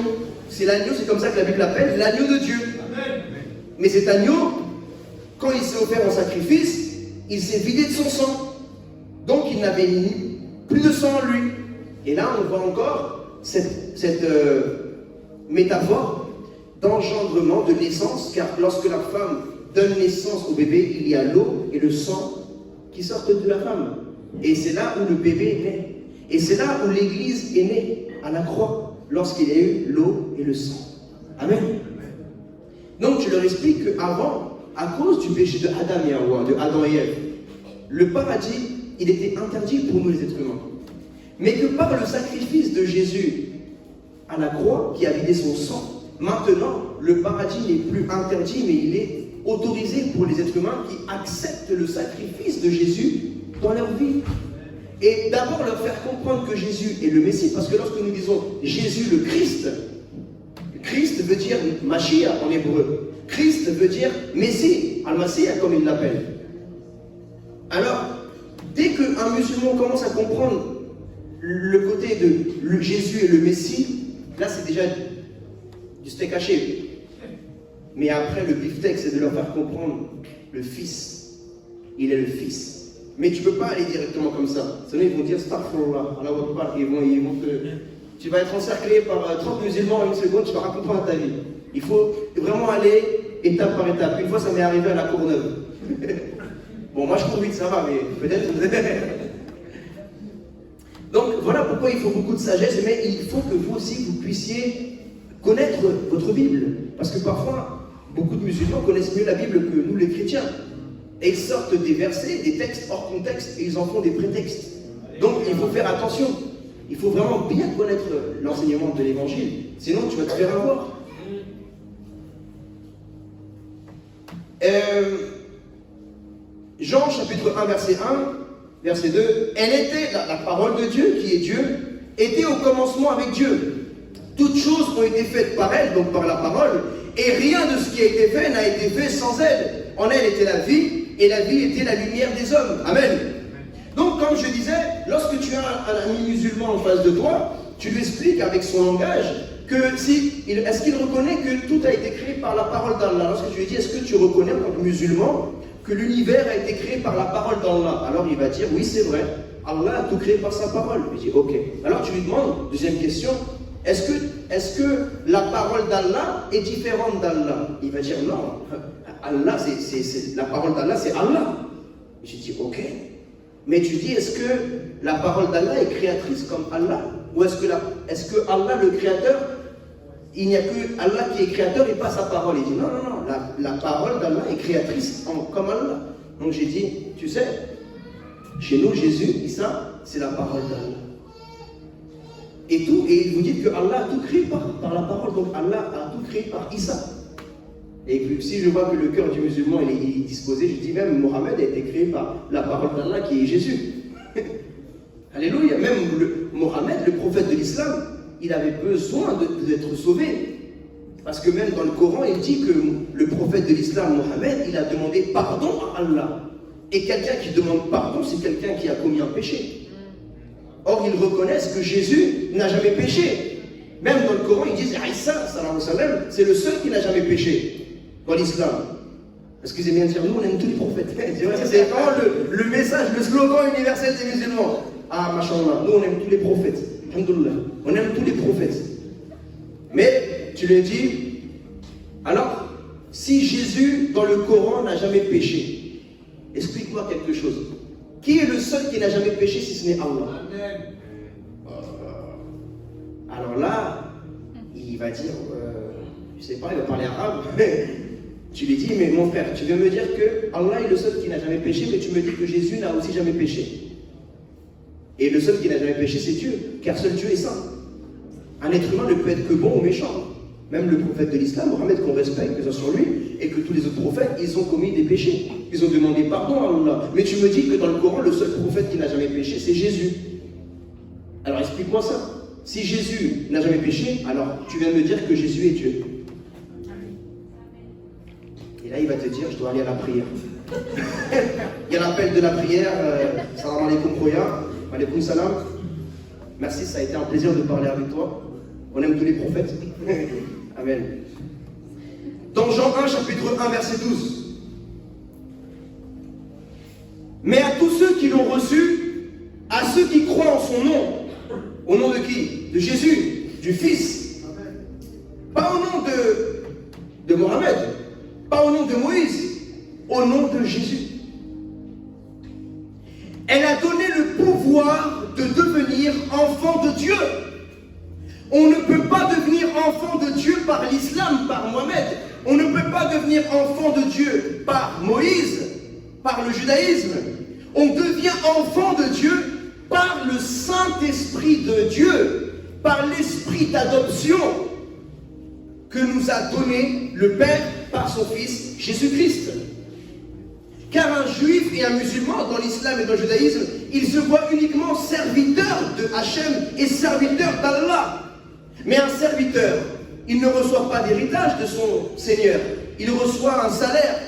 Speaker 1: C'est l'agneau, c'est comme ça que la Bible l'appelle, l'agneau de Dieu. Amen. Mais cet agneau, quand il s'est offert en sacrifice, il s'est vidé de son sang. Donc il n'avait plus de sang en lui. Et là, on voit encore cette métaphore d'engendrement, de naissance, car lorsque la femme donne naissance au bébé, il y a l'eau et le sang qui sortent de la femme. Et c'est là où le bébé est né. Et c'est là où l'Église est née, à la croix, lorsqu'il y a eu l'eau et le sang. Amen. Donc tu leur expliques qu'avant, à cause du péché de Adam et Hawa, de Adam et Ève, le paradis, il était interdit pour nous les êtres humains. Mais que par le sacrifice de Jésus à la croix, qui a vidé son sang, maintenant, le paradis n'est plus interdit, mais il est autorisé pour les êtres humains qui acceptent le sacrifice de Jésus dans leur vie. Et d'abord leur faire comprendre que Jésus est le Messie, parce que lorsque nous disons Jésus le Christ veut dire Mashiach en hébreu. Christ veut dire Messie, Al-Masih comme il l'appelle. Alors, dès qu'un musulman commence à comprendre le côté de Jésus et le Messie, là c'est déjà du steak haché. Mais après le beefsteak, c'est de leur faire comprendre le Fils. Il est le Fils. Mais tu ne peux pas aller directement comme ça. Sinon ils vont dire Astaghfirullah, Allah Akbar, ils vont tu vas être encerclé par 30 musulmans en une seconde, tu vas raconter ta vie. Il faut vraiment aller étape par étape. Une fois ça m'est arrivé à la Courneuve. Bon, moi je cours vite, ça va, mais peut-être. Donc voilà pourquoi il faut beaucoup de sagesse, mais il faut que vous aussi vous puissiez connaître votre Bible. Parce que parfois, beaucoup de musulmans connaissent mieux la Bible que nous les chrétiens. Et ils sortent des versets, des textes hors contexte, et ils en font des prétextes. Donc il faut faire attention. Il faut vraiment bien connaître l'enseignement de l'Évangile. Sinon tu vas te faire avoir. Jean chapitre 1 verset 1, verset 2, elle était, la parole de Dieu, qui est Dieu, était au commencement avec Dieu. Toutes choses ont été faites par elle, donc par la parole, et rien de ce qui a été fait n'a été fait sans elle. En elle était la vie, et la vie était la lumière des hommes. Amen. Donc, comme je disais, lorsque tu as un ami musulman en face de toi, tu lui expliques avec son langage que est-ce qu'il reconnaît que tout a été créé par la parole d'Allah. Lorsque tu lui dis, est-ce que tu reconnais en tant que musulman que l'univers a été créé par la parole d'Allah? Alors il va dire, oui c'est vrai, Allah a tout créé par sa parole. Il dit, ok. Alors tu lui demandes, deuxième question, est-ce que la parole d'Allah est différente d'Allah? Il va dire, non, Allah, la parole d'Allah c'est Allah. J'ai dit, ok. Mais tu dis, est-ce que la parole d'Allah est créatrice comme Allah? Ou est-ce que Allah le créateur, il n'y a que Allah qui est créateur et pas sa parole? Il dit non, la parole d'Allah est créatrice comme Allah. Donc j'ai dit, tu sais, chez nous, Jésus, Issa, c'est la parole d'Allah. Et vous dites que Allah a tout créé par la parole, donc Allah a tout créé par Issa. Et puis, si je vois que le cœur du musulman il est disposé, je dis même Mohammed a été créé par la parole d'Allah qui est Jésus. Alléluia. Même Mohammed, le prophète de l'islam, il avait besoin d'être sauvé. Parce que même dans le Coran, il dit que le prophète de l'islam, Mohammed, il a demandé pardon à Allah. Et quelqu'un qui demande pardon, c'est quelqu'un qui a commis un péché. Or, ils reconnaissent que Jésus n'a jamais péché. Même dans le Coran, ils disent Issa, c'est le seul qui n'a jamais péché dans l'islam. Excusez bien de dire, nous on aime tous les prophètes. C'est vraiment le message, le slogan universel des musulmans. Ah, machallah, nous on aime tous les prophètes. Alhamdoulilah, on aime tous les prophètes. Mais tu lui dis, alors, si Jésus dans le Coran n'a jamais péché, explique-moi quelque chose. Qui est le seul qui n'a jamais péché si ce n'est Allah? Alors là, il va dire, je sais pas, il va parler arabe. Tu lui dis, mais mon frère, tu viens me dire que Allah est le seul qui n'a jamais péché, mais tu me dis que Jésus n'a aussi jamais péché. Et le seul qui n'a jamais péché, c'est Dieu, car seul Dieu est saint. Un être humain ne peut être que bon ou méchant. Même le prophète de l'islam, Mohammed, qu'on respecte, que ce soit lui, et que tous les autres prophètes, ils ont commis des péchés. Ils ont demandé pardon à Allah. Mais tu me dis que dans le Coran, le seul prophète qui n'a jamais péché, c'est Jésus. Alors explique-moi ça. Si Jésus n'a jamais péché, alors tu viens de me dire que Jésus est Dieu. Et là, il va te dire, je dois aller à la prière. Il y a l'appel de la prière. Salam alaikum khoya. Alaikum salam. Merci, ça a été un plaisir de parler avec toi. On aime tous les prophètes. Amen. Dans Jean 1, chapitre 1, verset 12. Mais à tous ceux qui l'ont reçu, à ceux qui croient en son nom, au nom de qui? De Jésus, du Fils. Pas au nom de Jésus. Elle a donné le pouvoir de devenir enfant de Dieu. On ne peut pas devenir enfant de Dieu par l'islam, par Mohamed. On ne peut pas devenir enfant de Dieu par Moïse, par le judaïsme. On devient enfant de Dieu par le Saint-Esprit de Dieu, par l'esprit d'adoption que nous a donné le Père par son Fils Jésus-Christ. Car un juif et un musulman dans l'islam et dans le judaïsme, ils se voient uniquement serviteurs de Hachem et serviteurs d'Allah. Mais un serviteur, il ne reçoit pas d'héritage de son Seigneur, il reçoit un salaire.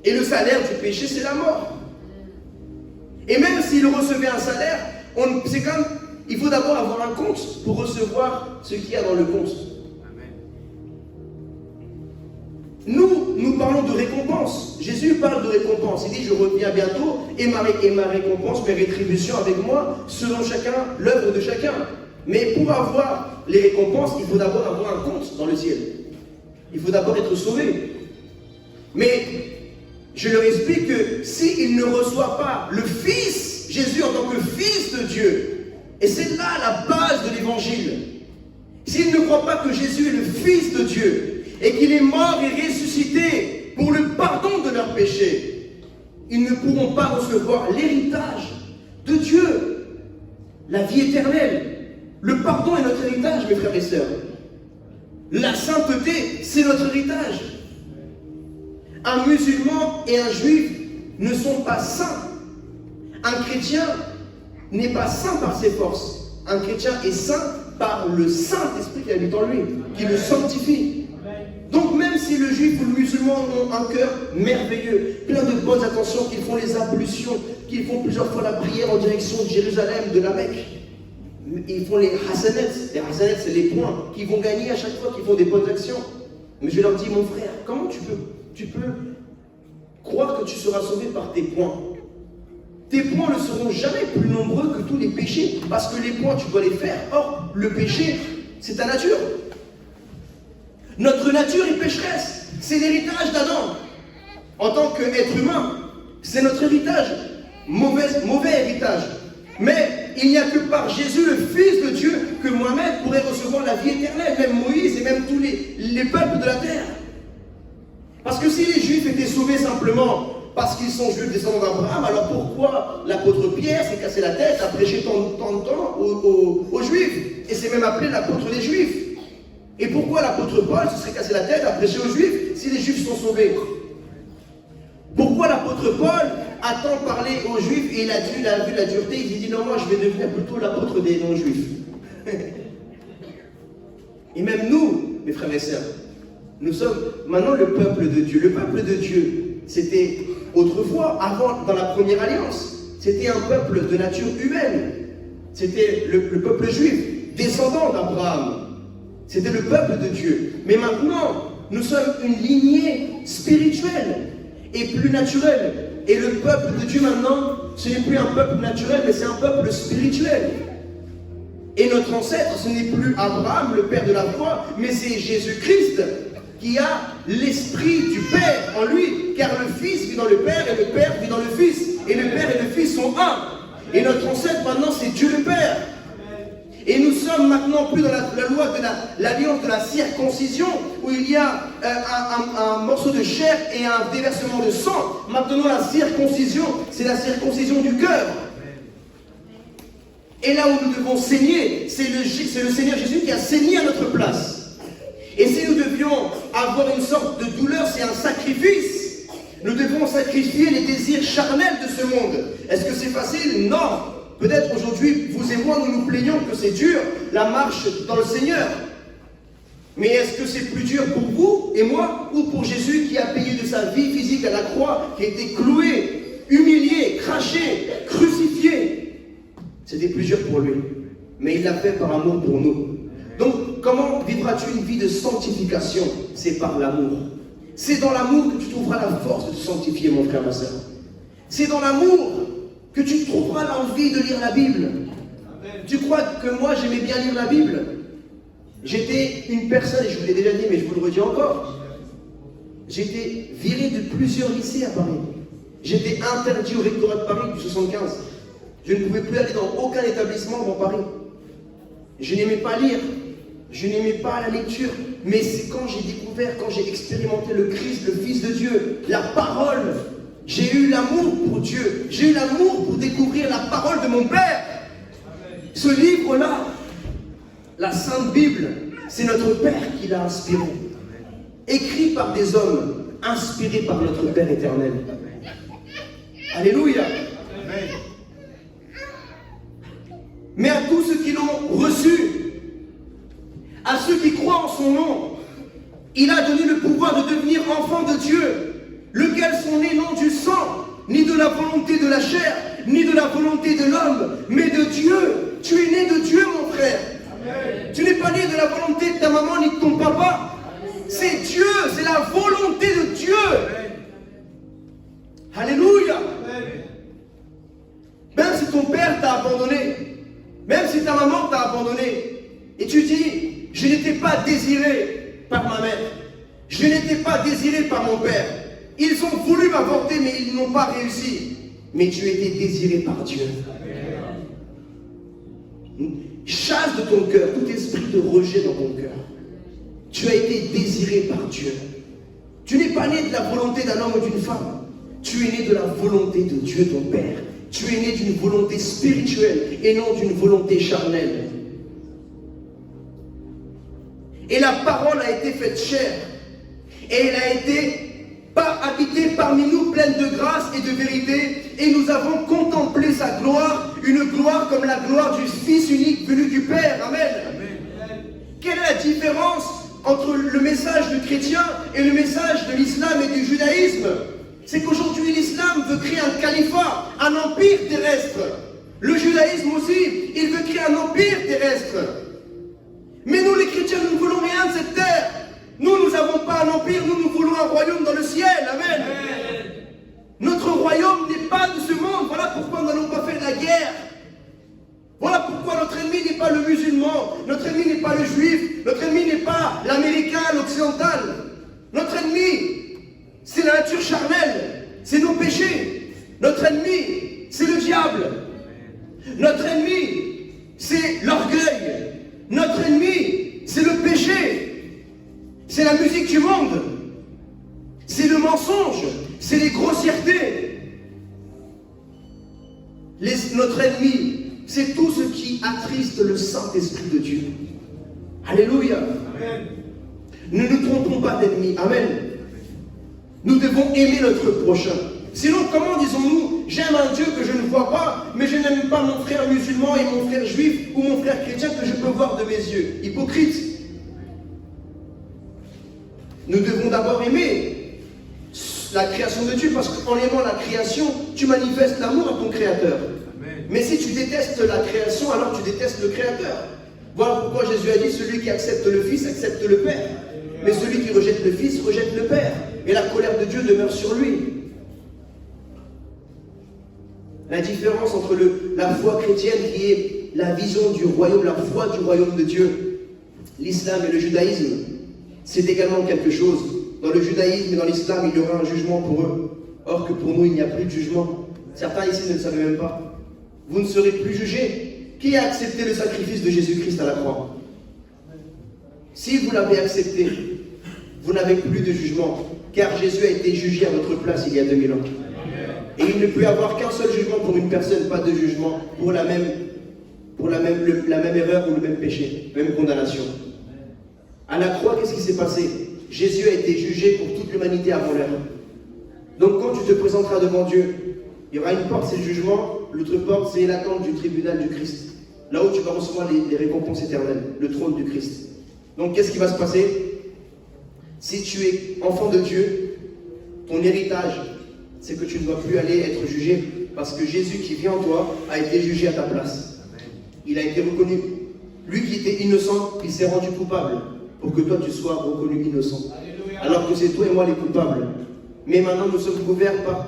Speaker 1: Et le salaire du péché, c'est la mort. Et même s'il recevait un salaire, c'est comme, il faut d'abord avoir un compte pour recevoir ce qu'il y a dans le compte. Nous parlons de récompense. Jésus parle de récompense. Il dit, je reviens bientôt et ma récompense, mes rétributions avec moi, selon chacun, l'œuvre de chacun. Mais pour avoir les récompenses, il faut d'abord avoir un compte dans le ciel. Il faut d'abord être sauvé. Mais je leur explique que s'ils ne reçoivent pas le Fils, Jésus en tant que Fils de Dieu, et c'est là la base de l'évangile, s'ils ne croient pas que Jésus est le Fils de Dieu, et qu'il est mort et ressuscité pour le pardon de leurs péchés, ils ne pourront pas recevoir l'héritage de Dieu, la vie éternelle. Le pardon est notre héritage, mes frères et sœurs. La sainteté, c'est notre héritage. Un musulman et un juif ne sont pas saints. Un chrétien n'est pas saint par ses forces. Un chrétien est saint par le Saint-Esprit qui habite en lui, qui le sanctifie. Donc même si le juif ou le musulman ont un cœur merveilleux, plein de bonnes intentions, qu'ils font les ablutions, qu'ils font plusieurs fois la prière en direction de Jérusalem, de la Mecque, ils font les hasanats. Les hasanats, c'est les points qu'ils vont gagner à chaque fois qu'ils font des bonnes actions. Mais je leur dis, mon frère, comment tu peux croire que tu seras sauvé par tes points? Tes points ne seront jamais plus nombreux que tous les péchés, parce que les points, tu dois les faire. Or, le péché, c'est ta nature. Notre nature est pécheresse. C'est l'héritage d'Adam. En tant qu'être humain, c'est notre héritage. Mauvais héritage. Mais il n'y a que par Jésus, le Fils de Dieu, que Mohamed pourrait recevoir la vie éternelle, même Moïse et même tous les peuples de la terre. Parce que si les Juifs étaient sauvés simplement parce qu'ils sont Juifs descendants d'Abraham, alors pourquoi l'apôtre Pierre s'est cassé la tête à prêcher tant de temps aux Juifs? Et c'est même appelé l'apôtre des Juifs. Et pourquoi l'apôtre Paul se serait cassé la tête à prêcher aux Juifs si les Juifs sont sauvés? Pourquoi l'apôtre Paul a tant parlé aux Juifs et il a vu la dureté? Il dit non, moi je vais devenir plutôt l'apôtre des non-Juifs. Et même nous, mes frères et sœurs, nous sommes maintenant le peuple de Dieu. Le peuple de Dieu, c'était autrefois, avant, dans la première alliance, c'était un peuple de nature humaine. C'était le peuple juif, descendant d'Abraham. C'était le peuple de Dieu. Mais maintenant, nous sommes une lignée spirituelle et plus naturelle. Et le peuple de Dieu maintenant, ce n'est plus un peuple naturel, mais c'est un peuple spirituel. Et notre ancêtre, ce n'est plus Abraham, le père de la foi, mais c'est Jésus-Christ qui a l'esprit du Père en lui, car le Fils vit dans le Père et le Père vit dans le Fils. Et le Père et le Fils sont un. Et notre ancêtre maintenant, c'est Dieu le Père. Et nous sommes maintenant plus dans la loi de l'alliance de la circoncision, où il y a un morceau de chair et un déversement de sang. Maintenant, la circoncision, c'est la circoncision du cœur. Et là où nous devons saigner, c'est le Seigneur Jésus qui a saigné à notre place. Et si nous devions avoir une sorte de douleur, c'est un sacrifice. Nous devons sacrifier les désirs charnels de ce monde. Est-ce que c'est facile? Non. Peut-être aujourd'hui, vous et moi, nous nous plaignons que c'est dur, la marche dans le Seigneur. Mais est-ce que c'est plus dur pour vous et moi, ou pour Jésus qui a payé de sa vie physique à la croix, qui a été cloué, humilié, craché, crucifié? C'était plus dur pour lui. Mais il l'a fait par amour pour nous. Donc, comment vivras-tu une vie de sanctification? C'est par l'amour. C'est dans l'amour que tu trouveras la force de te sanctifier, mon frère, ma soeur. C'est dans l'amour que tu trouveras l'envie de lire la Bible. Amen. Tu crois que moi j'aimais bien lire la Bible? J'étais une personne, et je vous l'ai déjà dit, mais je vous le redis encore. J'étais viré de plusieurs lycées à Paris. J'étais interdit au rectorat de Paris du 75. Je ne pouvais plus aller dans aucun établissement dans Paris. Je n'aimais pas lire. Je n'aimais pas la lecture. Mais c'est quand j'ai découvert, quand j'ai expérimenté le Christ, le Fils de Dieu, la parole, j'ai eu l'amour pour Dieu. J'ai eu l'amour pour découvrir la parole de mon Père. Ce livre-là, la Sainte Bible, c'est notre Père qui l'a inspiré. Écrit par des hommes, inspiré par notre Père éternel. Alléluia. Mais à tous ceux qui l'ont reçu, à ceux qui croient en son nom, il a donné le pouvoir de devenir enfants de Dieu, lequel sont nés non du sang, ni de la volonté de la chair, ni de la volonté de l'homme, mais de Dieu. Tu es né de Dieu, mon frère. Amen. Tu n'es pas né de la volonté de ta maman ni de ton papa. C'est Dieu, c'est la volonté de Dieu. Amen. Alléluia. Amen. Même si ton père t'a abandonné, même si ta maman t'a abandonné, et tu dis, je n'étais pas désiré par ma mère, je n'étais pas désiré par mon père, ils ont voulu m'avorter mais ils n'ont pas réussi, mais tu étais désiré par Dieu. Chasse de ton cœur tout esprit de rejet dans ton cœur. Tu as été désiré par Dieu. Tu n'es pas né de la volonté d'un homme ou d'une femme. Tu es né de la volonté de Dieu, ton Père. Tu es né d'une volonté spirituelle et non d'une volonté charnelle. Et la parole a été faite chair. Et elle a été habitée parmi nous, pleine de grâce et de vérité. Et nous avons contemplé sa gloire, une gloire comme la gloire du Fils unique venu du Père. Amen. Amen. Quelle est la différence entre le message du chrétien et le message de l'islam et du judaïsme? C'est qu'aujourd'hui l'islam veut créer un califat, un empire terrestre. Le judaïsme aussi, il veut créer un empire terrestre. Mais nous les chrétiens, nous ne voulons rien de cette terre. Nous n'avons pas un empire, nous voulons un royaume dans le ciel. Amen. Amen. Notre royaume n'est pas de ce monde. Voilà pourquoi nous n'allons pas faire la guerre. Voilà pourquoi notre ennemi n'est pas le musulman, notre ennemi n'est pas le juif, notre ennemi n'est pas l'américain, l'occidental. Notre ennemi, c'est la nature charnelle, c'est nos péchés. Notre ennemi, c'est le diable. Notre ennemi, c'est l'orgueil. Notre ennemi, c'est le péché. C'est la musique du monde. C'est le mensonge. C'est les grossièretés. Notre ennemi, c'est tout ce qui attriste le Saint-Esprit de Dieu. Alléluia. Amen. Ne nous trompons pas d'ennemis. Amen. Nous devons aimer notre prochain. Sinon, comment disons-nous, j'aime un Dieu que je ne vois pas, mais je n'aime pas mon frère musulman et mon frère juif ou mon frère chrétien que je peux voir de mes yeux. Hypocrite. Nous devons d'abord aimer la création de Dieu, parce qu'en aimant la création, tu manifestes l'amour à ton Créateur. Amen. Mais si tu détestes la création, alors tu détestes le Créateur. Voilà pourquoi Jésus a dit, celui qui accepte le Fils accepte le Père. Mais celui qui rejette le Fils rejette le Père. Et la colère de Dieu demeure sur lui. La différence entre la foi chrétienne qui est la vision du royaume, la foi du royaume de Dieu, l'islam et le judaïsme, c'est également quelque chose. Dans le judaïsme et dans l'islam, il y aura un jugement pour eux. Or que pour nous, il n'y a plus de jugement. Certains ici ne le savaient même pas. Vous ne serez plus jugés. Qui a accepté le sacrifice de Jésus-Christ à la croix? Si vous l'avez accepté, vous n'avez plus de jugement. Car Jésus a été jugé à votre place il y a 2000 ans. Et il ne peut y avoir qu'un seul jugement pour une personne, pas de jugement pour la même erreur ou le même péché, même condamnation. À la croix, qu'est-ce qui s'est passé? Jésus a été jugé pour toute l'humanité avant l'heure. Donc quand tu te présenteras devant Dieu, il y aura une porte, c'est le jugement, l'autre porte, c'est l'attente du tribunal du Christ. Là où tu vas recevoir les récompenses éternelles, le trône du Christ. Donc qu'est-ce qui va se passer? Si tu es enfant de Dieu, ton héritage, c'est que tu ne dois plus aller être jugé, parce que Jésus qui vit en toi a été jugé à ta place. Il a été reconnu. Lui qui était innocent, il s'est rendu coupable, pour que toi tu sois reconnu innocent. Alléluia. Alors que c'est toi et moi les coupables. Mais maintenant nous sommes couverts par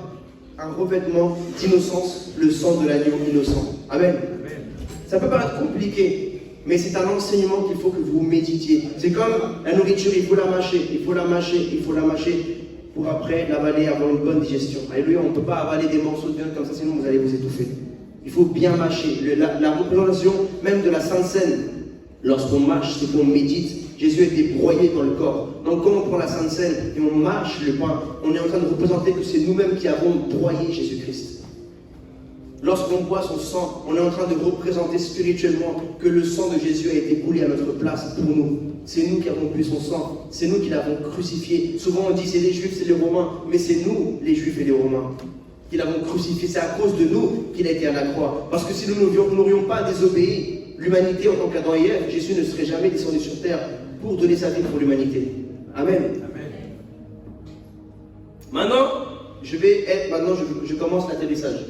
Speaker 1: un revêtement d'innocence, le sang de l'agneau innocent. Amen. Amen. Ça peut paraître compliqué, mais c'est un enseignement qu'il faut que vous méditiez. C'est comme la nourriture, il faut la mâcher, il faut la mâcher, il faut la mâcher. pour après l'avaler, avoir une bonne digestion. Alléluia, on ne peut pas avaler des morceaux de viande comme ça, sinon vous allez vous étouffer. Il faut bien mâcher. La représentation même de la Sainte Seine, lorsqu'on mâche, c'est qu'on médite. Jésus a été broyé dans le corps. Donc quand on prend la Sainte Seine et on mâche le pain, on est en train de représenter que c'est nous-mêmes qui avons broyé Jésus-Christ. Lorsqu'on boit son sang, on est en train de représenter spirituellement que le sang de Jésus a été coulé à notre place pour nous. C'est nous qui avons bu son sang, c'est nous qui l'avons crucifié. Souvent on dit c'est les Juifs, c'est les Romains, mais c'est nous, les Juifs et les Romains, qui l'avons crucifié. C'est à cause de nous qu'il a été à la croix. Parce que si nous n'aurions pas désobéi, l'humanité en tant qu'Adam et Ève, Jésus ne serait jamais descendu sur terre pour donner sa vie pour l'humanité. Amen. Amen. Maintenant, je commence l'atterrissage.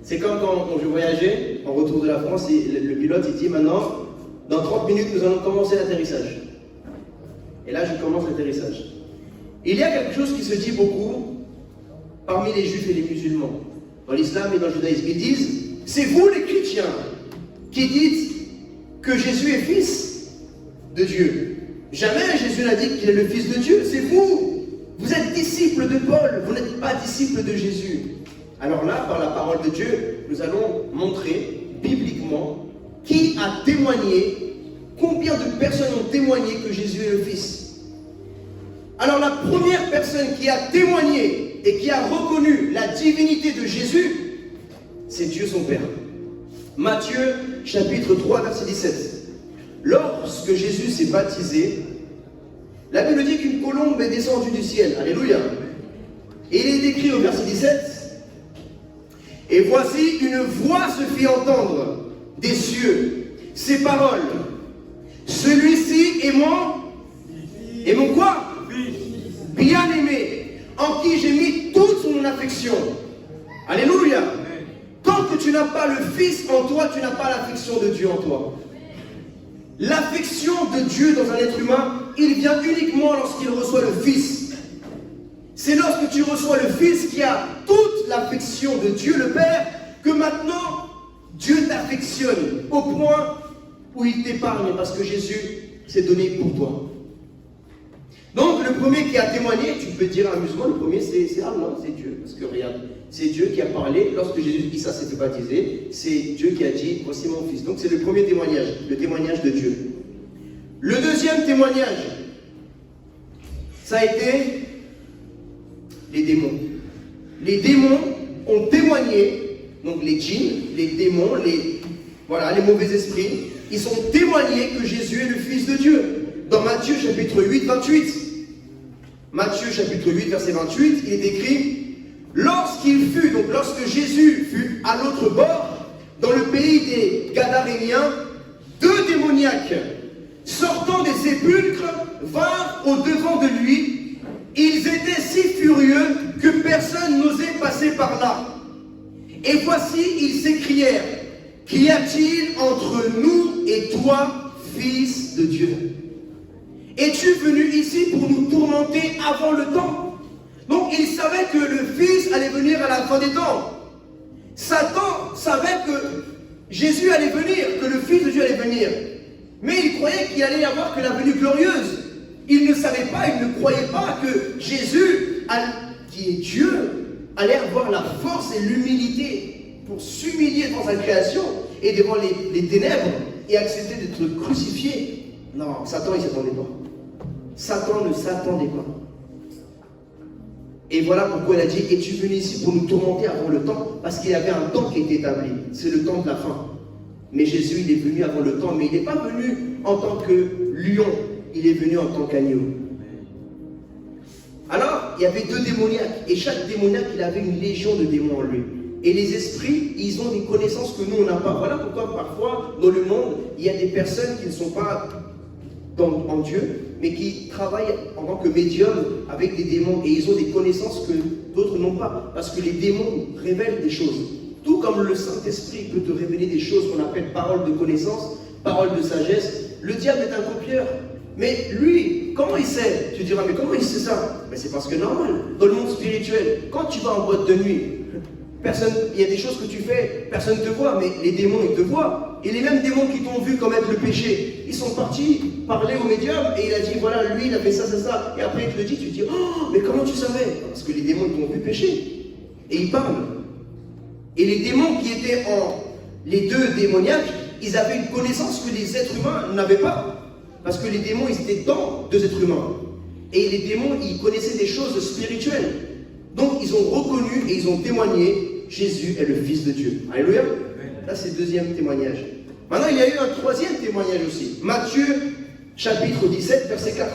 Speaker 1: C'est comme quand je voyageais en retour de la France, et le pilote il dit maintenant, dans 30 minutes nous allons commencer l'atterrissage. Et là je commence l'atterrissage. Il y a quelque chose qui se dit beaucoup parmi les juifs et les musulmans, dans l'islam et dans le judaïsme. Ils disent, c'est vous les chrétiens qui dites que Jésus est fils de Dieu. Jamais Jésus n'a dit qu'il est le fils de Dieu, c'est vous. Vous êtes disciples de Paul, vous n'êtes pas disciples de Jésus. Alors là, par la parole de Dieu, nous allons montrer bibliquement qui a témoigné, combien de personnes ont témoigné que Jésus est le Fils. Alors la première personne qui a témoigné et qui a reconnu la divinité de Jésus, c'est Dieu son Père. Matthieu chapitre 3 verset 17. Lorsque Jésus s'est baptisé, la Bible dit qu'une colombe est descendue du ciel. Alléluia. Et il est écrit au verset 17. Et voici une voix se fit entendre des cieux, ces paroles. Celui-ci est mon quoi? Bien-aimé, en qui j'ai mis toute mon affection. Alléluia. Tant que tu n'as pas le Fils en toi, tu n'as pas l'affection de Dieu en toi. L'affection de Dieu dans un être humain, il vient uniquement lorsqu'il reçoit le Fils. C'est lorsque tu reçois le Fils qui a toute l'affection de Dieu le Père que maintenant Dieu t'affectionne au point où il t'épargne parce que Jésus s'est donné pour toi. Donc le premier qui a témoigné, tu peux dire un musulman, le premier c'est Allah, c'est Dieu. Parce que regarde, c'est Dieu qui a parlé lorsque Jésus Isa s'est fait baptiser, c'est Dieu qui a dit voici mon Fils. Donc c'est le premier témoignage, le témoignage de Dieu. Le deuxième témoignage, ça a été les démons. Les démons ont témoigné, donc les djinns, les démons, les mauvais esprits, ils ont témoigné que Jésus est le Fils de Dieu. Dans Matthieu chapitre 8, 28. Matthieu chapitre 8, verset 28, il est écrit, lorsque Jésus fut à l'autre bord, dans le pays des Gadaréniens, deux démoniaques, sortant des sépulcres, vinrent au-devant de lui. Ils étaient si furieux que personne n'osait passer par là. Et voici, ils s'écrièrent, qu'y a-t-il entre nous et toi, Fils de Dieu? Es-tu venu ici pour nous tourmenter avant le temps? Donc ils savaient que le Fils allait venir à la fin des temps. Satan savait que Jésus allait venir, que le Fils de Dieu allait venir. Mais il croyait qu'il allait y avoir que la venue glorieuse. Il ne savait pas, il ne croyait pas que Jésus, qui est Dieu, allait avoir la force et l'humilité pour s'humilier devant sa création et devant les ténèbres et accepter d'être crucifié. Non, Satan, il ne s'attendait pas. Satan ne s'attendait pas. Et voilà pourquoi il a dit, es-tu venu ici pour nous tourmenter avant le temps? Parce qu'il y avait un temps qui était établi. C'est le temps de la fin. Mais Jésus, il est venu avant le temps, mais il n'est pas venu en tant que lion. Il est venu en tant qu'agneau. Alors, il y avait deux démoniaques, et chaque démoniaque, il avait une légion de démons en lui. Et les esprits, ils ont des connaissances que nous, on n'a pas. Voilà pourquoi, parfois, dans le monde, il y a des personnes qui ne sont pas en Dieu, mais qui travaillent en tant que médiums avec des démons, et ils ont des connaissances que d'autres n'ont pas. Parce que les démons révèlent des choses. Tout comme le Saint-Esprit peut te révéler des choses qu'on appelle paroles de connaissance, paroles de sagesse. Le diable est un copieur. Mais lui, comment il sait? Tu diras, mais comment il sait ça? Mais c'est parce que normal, dans le monde spirituel, quand tu vas en boîte de nuit, il y a des choses que tu fais, personne ne te voit, mais les démons, ils te voient. Et les mêmes démons qui t'ont vu commettre le péché, ils sont partis parler au médium et il a dit, voilà, lui, il a fait ça, ça, ça. Et après, il te le dit, tu te dis, oh, mais comment tu savais? Parce que les démons, ils t'ont vu pécher. Et ils parlent. Et les démons qui étaient les deux démoniaques, ils avaient une connaissance que les êtres humains n'avaient pas. Parce que les démons, ils étaient dans deux êtres humains. Et les démons, ils connaissaient des choses spirituelles. Donc, ils ont reconnu et ils ont témoigné, Jésus est le Fils de Dieu. Alléluia. Là, c'est le deuxième témoignage. Maintenant, il y a eu un troisième témoignage aussi. Matthieu, chapitre 17, verset 4.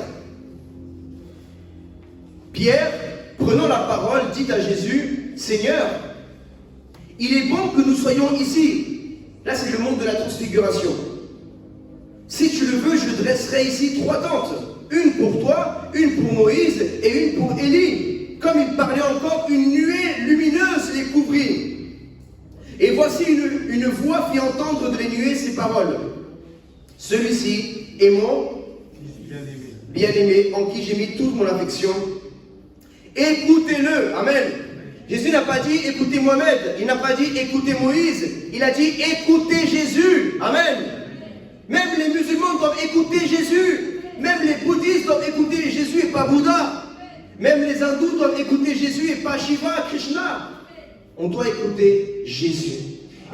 Speaker 1: Pierre, prenant la parole, dit à Jésus, Seigneur, il est bon que nous soyons ici. Là, c'est le monde de la transfiguration. Si tu le veux, je dresserai ici 3 tentes. Une pour toi, une pour Moïse et une pour Élie. Comme il parlait encore, une nuée lumineuse les couvrit. Et voici une voix fit entendre de les nuées ces paroles. Celui-ci est mon bien-aimé, en qui j'ai mis toute mon affection. Écoutez-le. Amen. Jésus n'a pas dit écoutez Mohamed, il n'a pas dit écoutez Moïse, il a dit écoutez Jésus. Amen. Même les musulmans doivent écouter Jésus. Même les bouddhistes doivent écouter Jésus et pas Bouddha. Même les hindous doivent écouter Jésus et pas Shiva, Krishna. On doit écouter Jésus.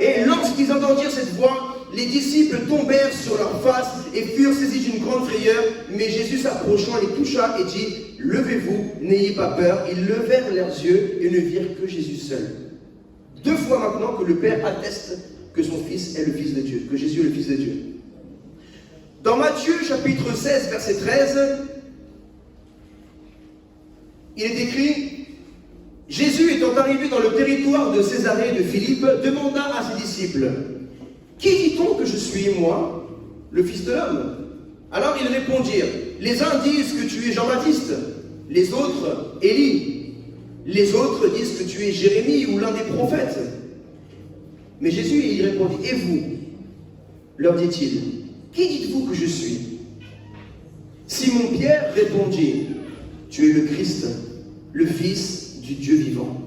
Speaker 1: Et lorsqu'ils entendirent cette voix, les disciples tombèrent sur leur face et furent saisis d'une grande frayeur. Mais Jésus s'approchant les toucha et dit, levez-vous, n'ayez pas peur. Ils levèrent leurs yeux et ne virent que Jésus seul. 2 fois maintenant que le Père atteste que son Fils est le Fils de Dieu, que Jésus est le Fils de Dieu. Dans Matthieu chapitre 16, verset 13, il est écrit, Jésus étant arrivé dans le territoire de Césarée de Philippe, demanda à ses disciples, qui dit-on que je suis, moi, le Fils de l'homme? Alors ils répondirent, les uns disent que tu es Jean-Baptiste, les autres Élie, les autres disent que tu es Jérémie ou l'un des prophètes. Mais Jésus il répondit, et vous, leur dit-il, qui dites-vous que je suis? Simon-Pierre répondit, tu es le Christ, le Fils du Dieu vivant.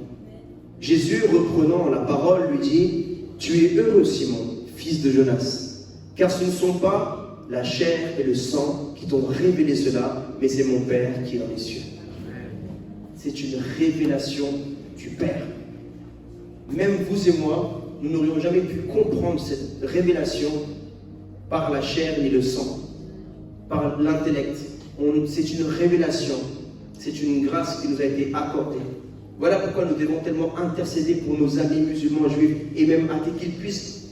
Speaker 1: Jésus, reprenant la parole, lui dit, tu es heureux, Simon, fils de Jonas, car ce ne sont pas la chair et le sang qui t'ont révélé cela, mais c'est mon Père qui est dans les cieux. C'est une révélation du Père. Même vous et moi, nous n'aurions jamais pu comprendre cette révélation par la chair ni le sang, par l'intellect. C'est une révélation, c'est une grâce qui nous a été accordée. Voilà pourquoi nous devons tellement intercéder pour nos amis musulmans, juifs et même athées, qu'ils puissent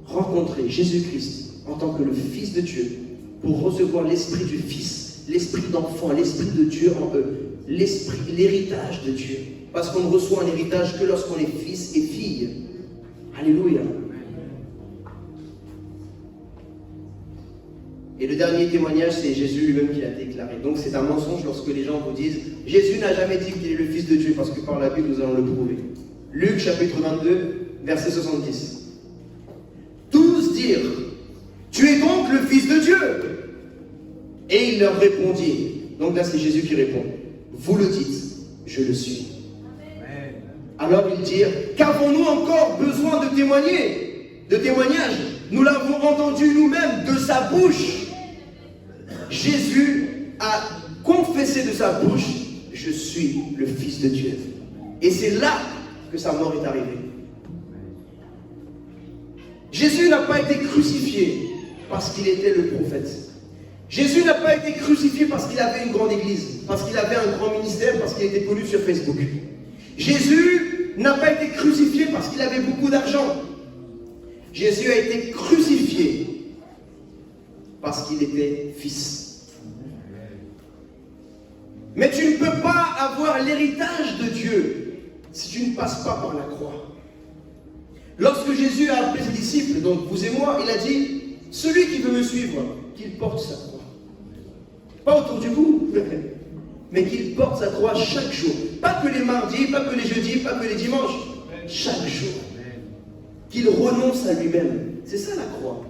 Speaker 1: rencontrer Jésus-Christ en tant que le Fils de Dieu, pour recevoir l'esprit du Fils, l'esprit d'enfant, l'esprit de Dieu en eux, l'esprit, l'héritage de Dieu. Parce qu'on ne reçoit un héritage que lorsqu'on est fils et fille. Alléluia. Et le dernier témoignage, c'est Jésus lui-même qui l'a déclaré. Donc c'est un mensonge lorsque les gens vous disent « Jésus n'a jamais dit qu'il est le Fils de Dieu » parce que par la Bible, nous allons le prouver. Luc chapitre 22, verset 70. Tous dirent « Tu es donc le Fils de Dieu » Et il leur répondit. Donc là, c'est Jésus qui répond. « Vous le dites, je le suis. » Alors ils dirent « Qu'avons-nous encore besoin de témoigner, de témoignages? Nous l'avons entendu nous-mêmes de sa bouche. » Jésus a confessé de sa bouche « Je suis le Fils de Dieu. » Et c'est là que sa mort est arrivée. Jésus n'a pas été crucifié parce qu'il était le prophète. Jésus n'a pas été crucifié parce qu'il avait une grande église, parce qu'il avait un grand ministère, parce qu'il était connu sur Facebook. Jésus n'a pas été crucifié parce qu'il avait beaucoup d'argent. Jésus a été crucifié parce qu'il était fils. Mais tu ne peux pas avoir l'héritage de Dieu si tu ne passes pas par la croix. Lorsque Jésus a appelé ses disciples, donc vous et moi, il a dit, celui qui veut me suivre, qu'il porte sa croix. Pas autour du cou, mais qu'il porte sa croix chaque jour. Pas que les mardis, pas que les jeudis, pas que les dimanches. Chaque jour. Qu'il renonce à lui-même. C'est ça la croix.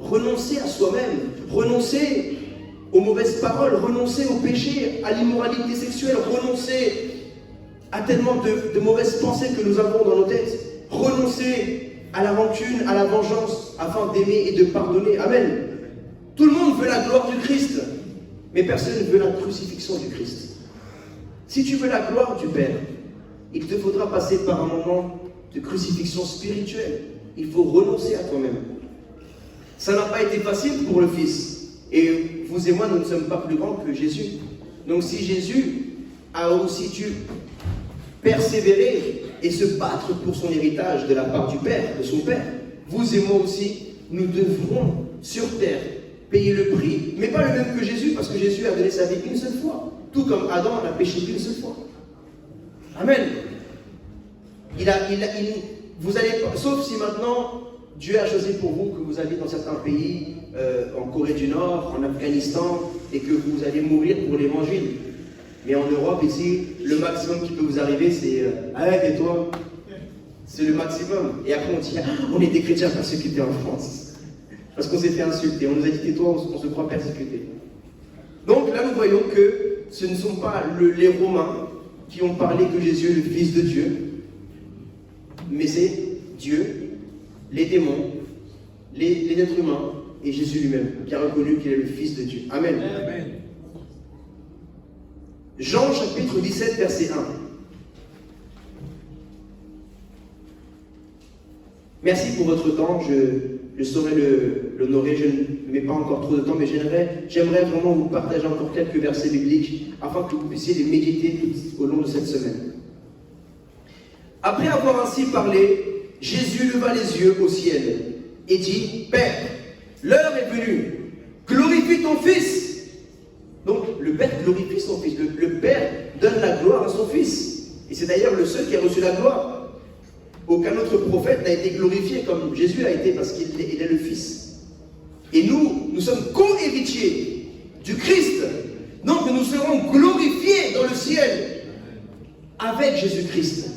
Speaker 1: Renoncer à soi-même. Renoncer aux mauvaises paroles. Renoncer au péché, à l'immoralité sexuelle. Renoncer à tellement de mauvaises pensées que nous avons dans nos têtes. Renoncer à la rancune, à la vengeance, afin d'aimer et de pardonner. Amen. Tout le monde veut la gloire du Christ, mais personne ne veut la crucifixion du Christ. Si tu veux la gloire du Père, il te faudra passer par un moment de crucifixion spirituelle. Il faut renoncer à toi-même. Ça n'a pas été facile pour le Fils. Et vous et moi, nous ne sommes pas plus grands que Jésus. Donc si Jésus a aussi dû persévérer et se battre pour son héritage de la part du Père, de son Père, vous et moi aussi, nous devrons sur terre payer le prix, mais pas le même que Jésus, parce que Jésus a donné sa vie une seule fois, tout comme Adam a péché une seule fois. Amen. Vous allez, sauf si maintenant Dieu a choisi pour vous que vous allez dans certains pays, en Corée du Nord, en Afghanistan, et que vous allez mourir pour l'évangile. Mais en Europe, ici, le maximum qui peut vous arriver, c'est et toi, c'est le maximum. Et après, on dit on est des chrétiens persécutés en France. Parce qu'on s'est fait insulter. On nous a dit tais-toi, on se croit persécutés. Donc là, nous voyons que ce ne sont pas les Romains qui ont parlé que Jésus est le Fils de Dieu, mais c'est Dieu, les démons, les êtres humains et Jésus lui-même qui a reconnu qu'il est le Fils de Dieu. Amen. Amen. Jean chapitre 17 verset 1. Merci pour votre temps, je saurais l'honorer, je ne mets pas encore trop de temps, mais j'aimerais vraiment vous partager encore quelques versets bibliques afin que vous puissiez les méditer tout au long de cette semaine. Après avoir ainsi parlé, Jésus leva les yeux au ciel et dit, Père, l'heure est venue, glorifie ton Fils. Donc le Père glorifie son Fils, le Père donne la gloire à son Fils. Et c'est d'ailleurs le seul qui a reçu la gloire. Aucun autre prophète n'a été glorifié comme Jésus a été parce qu'il est le Fils. Et nous sommes co-héritiers du Christ. Donc nous serons glorifiés dans le ciel avec Jésus-Christ.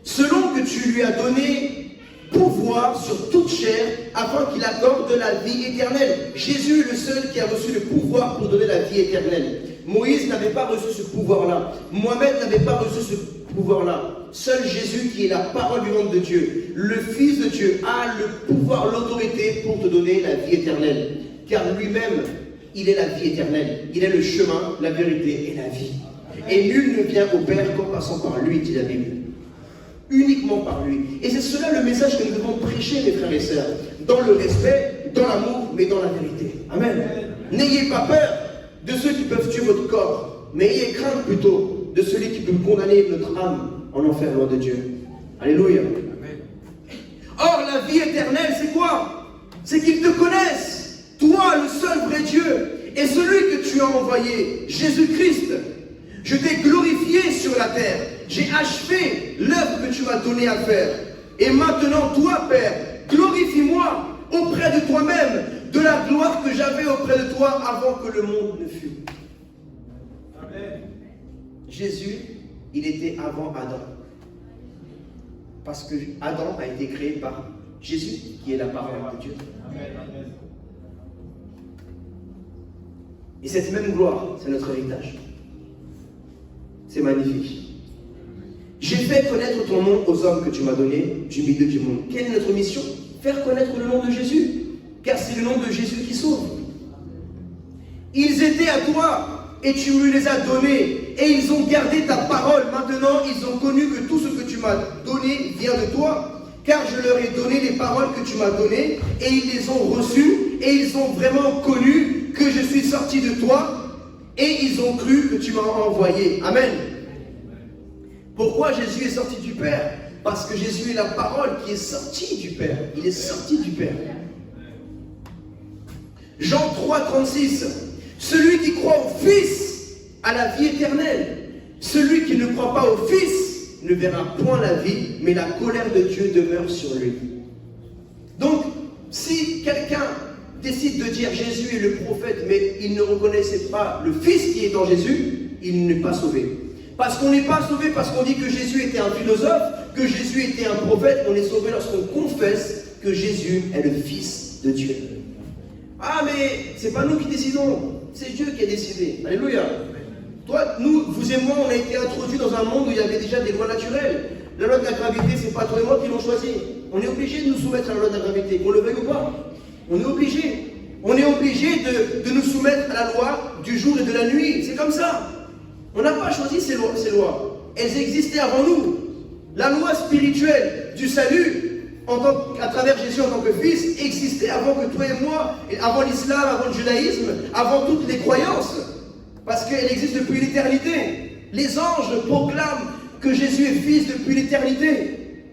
Speaker 1: Selon que tu lui as donné pouvoir sur toute chair afin qu'il accorde la vie éternelle. Jésus est le seul qui a reçu le pouvoir pour donner la vie éternelle. Moïse n'avait pas reçu ce pouvoir-là. Mohamed n'avait pas reçu ce pouvoir-là. Seul Jésus, qui est la parole vivante de Dieu, le Fils de Dieu, a le pouvoir, l'autorité pour te donner la vie éternelle. Car lui-même, il est la vie éternelle. Il est le chemin, la vérité et la vie. Et nul ne vient au Père qu'en passant par lui, dit la Bible. Uniquement par lui. Et c'est cela le message que nous devons prêcher, mes frères et sœurs. Dans le respect, dans l'amour, mais dans la vérité. Amen. N'ayez pas peur de ceux qui peuvent tuer votre corps, mais ayez crainte plutôt de celui qui peut condamner notre âme en enfer loin de Dieu. Alléluia. Amen. Or, la vie éternelle, c'est quoi? C'est qu'ils te connaissent, toi, le seul vrai Dieu, et celui que tu as envoyé, Jésus-Christ. Je t'ai glorifié sur la terre. J'ai achevé l'œuvre que tu m'as donné à faire. Et maintenant, toi, Père, glorifie-moi auprès de toi-même de la gloire que j'avais auprès de toi avant que le monde ne fût. Amen. Jésus, il était avant Adam. Parce que Adam a été créé par Jésus, qui est la parole de Dieu. Amen. Et cette même gloire, c'est notre héritage. C'est magnifique. J'ai fait connaître ton nom aux hommes que tu m'as donnés du milieu du monde. Quelle est notre mission? Faire connaître le nom de Jésus. Car c'est le nom de Jésus qui sauve. Ils étaient à toi et tu me les as donnés. Et ils ont gardé ta parole. Maintenant, ils ont connu que tout ce que tu m'as donné vient de toi. Car je leur ai donné les paroles que tu m'as données. Et ils les ont reçues. Et ils ont vraiment connu que je suis sorti de toi. Et ils ont cru que tu m'as envoyé. Amen. Pourquoi Jésus est sorti du Père? Parce que Jésus est la parole qui est sortie du Père. Il est sorti du Père. Jean 3, 36. Celui qui croit au Fils a la vie éternelle. Celui qui ne croit pas au Fils ne verra point la vie, mais la colère de Dieu demeure sur lui. Donc, si quelqu'un décide de dire Jésus est le prophète, mais il ne reconnaissait pas le Fils qui est en Jésus, il n'est pas sauvé. Parce qu'on n'est pas sauvé parce qu'on dit que Jésus était un philosophe, que Jésus était un prophète. On est sauvé lorsqu'on confesse que Jésus est le Fils de Dieu. Ah, mais c'est pas nous qui décidons, c'est Dieu qui a décidé. Alléluia. Toi, nous, vous et moi, on a été introduits dans un monde où il y avait déjà des lois naturelles. La loi de la gravité, c'est pas toi et moi qui l'ont choisi. On est obligé de nous soumettre à la loi de la gravité, qu'on le veuille ou pas. On est obligé. On est obligé de nous soumettre à la loi du jour et de la nuit. C'est comme ça. On n'a pas choisi ces lois. Elles existaient avant nous. La loi spirituelle du salut, à travers Jésus en tant que fils, existait avant que toi et moi, avant l'islam, avant le judaïsme, avant toutes les croyances. Parce qu'elle existe depuis l'éternité. Les anges proclament que Jésus est fils depuis l'éternité.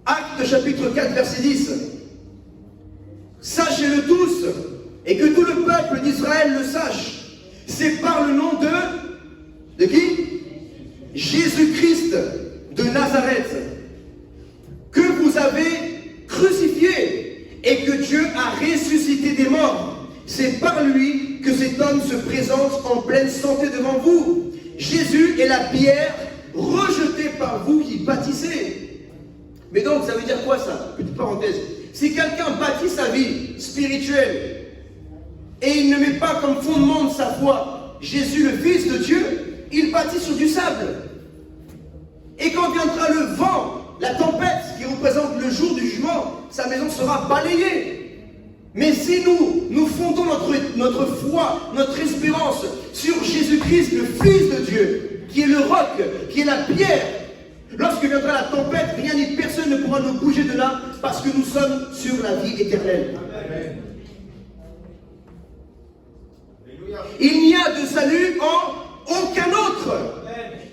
Speaker 1: Actes chapitre 4, verset 10. Sachez-le tous, et que tout le peuple d'Israël le sache. C'est par le nom de qui? Jésus-Christ de Nazareth, que vous avez crucifié et que Dieu a ressuscité des morts. C'est par lui que cet homme se présente en pleine santé devant vous. Jésus est la pierre rejetée par vous qui bâtissez. Mais donc, ça veut dire quoi ça? Petite parenthèse. Si quelqu'un bâtit sa vie spirituelle et il ne met pas comme fondement de sa foi Jésus, le Fils de Dieu, il bâtit sur du sable. Et quand viendra le vent, la tempête qui représente le jour du jugement, sa maison sera balayée. Mais si nous fondons notre foi, notre espérance sur Jésus-Christ, le Fils de Dieu, qui est le roc, qui est la pierre, lorsque viendra la tempête, rien ni personne ne pourra nous bouger de là, parce que nous sommes sur la vie éternelle. Amen. Il n'y a de salut en aucun autre,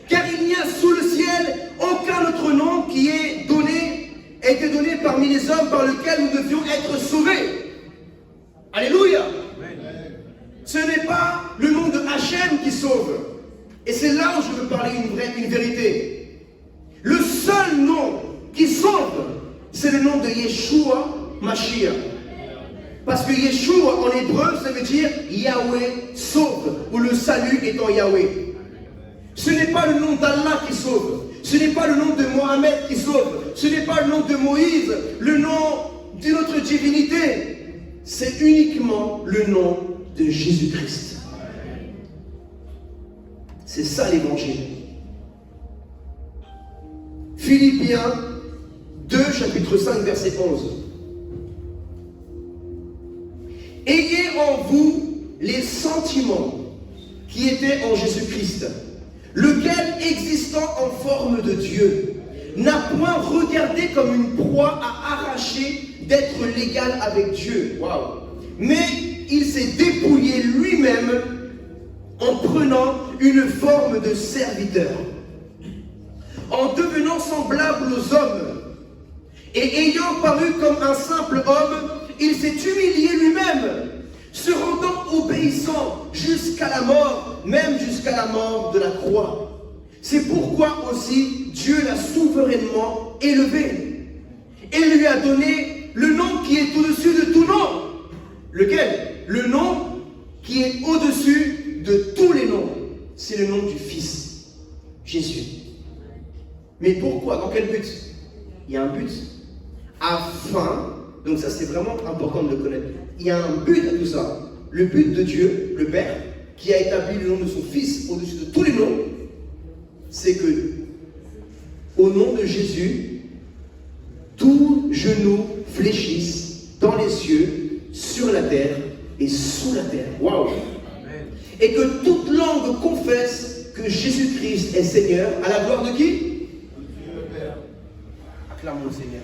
Speaker 1: car il n'y a sous le ciel aucun autre nom qui a été donné parmi les hommes par lequel nous devions être sauvés. Alléluia. Ce n'est pas le nom de Hachem qui sauve. Et c'est là où je veux parler une vérité. Le seul nom qui sauve, c'est le nom de Yeshua Mashiach. Parce que Yeshua en hébreu, ça veut dire Yahweh sauve, ou le salut étant Yahweh. Ce n'est pas le nom d'Allah qui sauve. Ce n'est pas le nom de Mohamed qui sauve. Ce n'est pas le nom de Moïse, le nom d'une autre divinité. C'est uniquement le nom de Jésus-Christ. C'est ça l'évangile. Philippiens 2, chapitre 5, verset 11. Ayez en vous les sentiments qui étaient en Jésus-Christ, lequel, existant en forme de Dieu, n'a point regardé comme une proie à arracher d'être l'égal avec Dieu. Wow. Mais il s'est dépouillé lui-même en prenant une forme de serviteur, en devenant semblable aux hommes, et ayant paru comme un simple homme, il s'est humilié lui-même, se rendant obéissant jusqu'à la mort, même jusqu'à la mort de la croix. C'est pourquoi aussi Dieu l'a souverainement élevé et lui a donné le nom qui est au-dessus de tout nom. Lequel? Le nom qui est au-dessus de tous les noms. C'est le nom du Fils, Jésus. Mais pourquoi? Dans quel but? Il y a un but. Afin, donc ça c'est vraiment important de le connaître. Il y a un but à tout ça. Le but de Dieu, le Père, qui a établi le nom de son Fils au-dessus de tous les noms, c'est que, au nom de Jésus, tout genou fléchisse dans les cieux, sur la terre et sous la terre. Waouh! Et que toute langue confesse que Jésus-Christ est Seigneur, à la gloire de qui? Dieu le Père. Acclamons le Seigneur.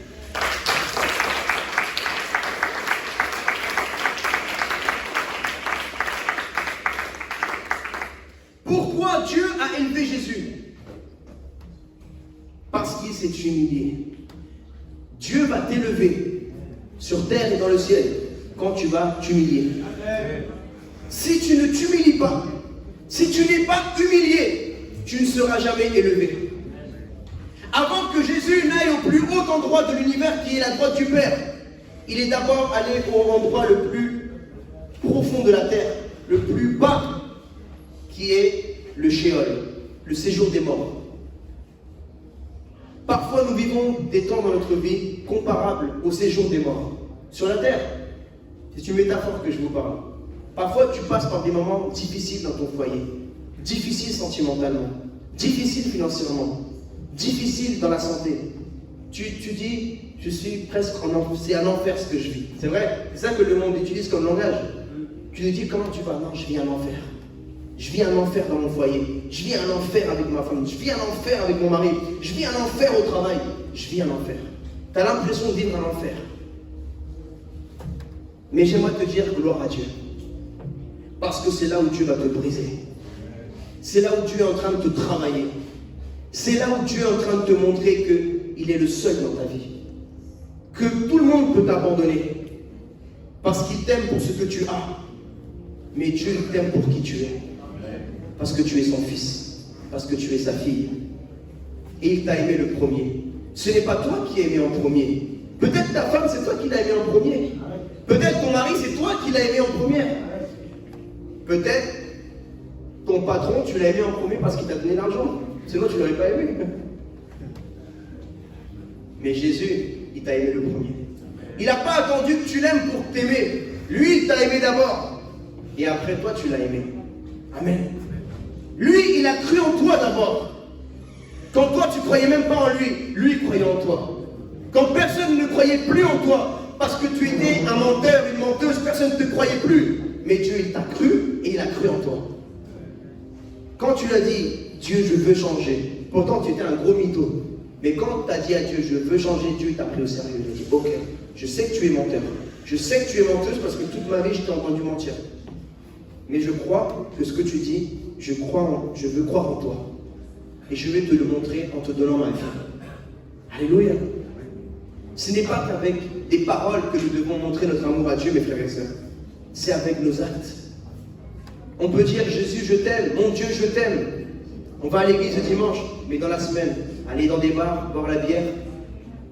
Speaker 1: Pourquoi Dieu a élevé Jésus? Parce qu'il s'est humilié. Dieu va t'élever sur terre et dans le ciel quand tu vas t'humilier. Si tu ne t'humilies pas, si tu n'es pas humilié, tu ne seras jamais élevé. Avant que Jésus n'aille au plus haut endroit de l'univers qui est la droite du Père, il est d'abord allé au endroit le plus profond de la terre, le plus bas, qui est le Sheol, le séjour des morts. Parfois, nous vivons des temps dans notre vie comparables au séjour des morts. Sur la terre, c'est une métaphore que je vous parle. Parfois, tu passes par des moments difficiles dans ton foyer, difficiles sentimentalement, difficile financièrement, difficile dans la santé. Tu dis, je suis presque en enfer, c'est un enfer ce que je vis. C'est vrai, c'est ça que le monde utilise comme langage. Tu lui dis, comment tu vas? Non, je vis un enfer. Je vis un enfer dans mon foyer. Je vis un enfer avec ma femme. Je vis un enfer avec mon mari. Je vis un enfer au travail. Je vis un enfer. Tu as l'impression de vivre un enfer. Mais j'aimerais te dire gloire à Dieu. Parce que c'est là où Dieu va te briser. C'est là où Dieu est en train de te travailler. C'est là où Dieu est en train de te montrer qu'il est le seul dans ta vie. Que tout le monde peut t'abandonner. Parce qu'il t'aime pour ce que tu as. Mais Dieu t'aime pour qui tu es. Parce que tu es son fils. Parce que tu es sa fille. Et il t'a aimé le premier. Ce n'est pas toi qui as aimé en premier. Peut-être ta femme, c'est toi qui l'as aimé en premier. Peut-être ton mari, c'est toi qui l'as aimé en premier. Peut-être ton patron, tu l'as aimé en premier parce qu'il t'a donné l'argent. Sinon, tu ne l'aurais pas aimé. Mais Jésus, il t'a aimé le premier. Il n'a pas attendu que tu l'aimes pour t'aimer. Lui, il t'a aimé d'abord. Et après, toi, tu l'as aimé. Amen. Lui, il a cru en toi d'abord. Quand toi, tu ne croyais même pas en lui, lui, il croyait en toi. Quand personne ne croyait plus en toi, parce que tu étais un menteur, une menteuse, personne ne te croyait plus. Mais Dieu, il t'a cru et il a cru en toi. Quand tu l'as dit, Dieu, je veux changer. Pourtant, tu étais un gros mytho. Mais quand tu as dit à Dieu, je veux changer, Dieu t'a pris au sérieux. Il a dit, ok, je sais que tu es menteur. Je sais que tu es menteuse parce que toute ma vie, je t'ai entendu mentir. Mais je crois que ce que tu dis, je veux croire en toi. Et je vais te le montrer en te donnant ma vie. Alléluia. Ce n'est pas qu'avec des paroles que nous devons montrer notre amour à Dieu, mes frères et sœurs. C'est avec nos actes. On peut dire, Jésus, je t'aime. Mon Dieu, je t'aime. On va à l'église le dimanche, mais dans la semaine, aller dans des bars, boire la bière,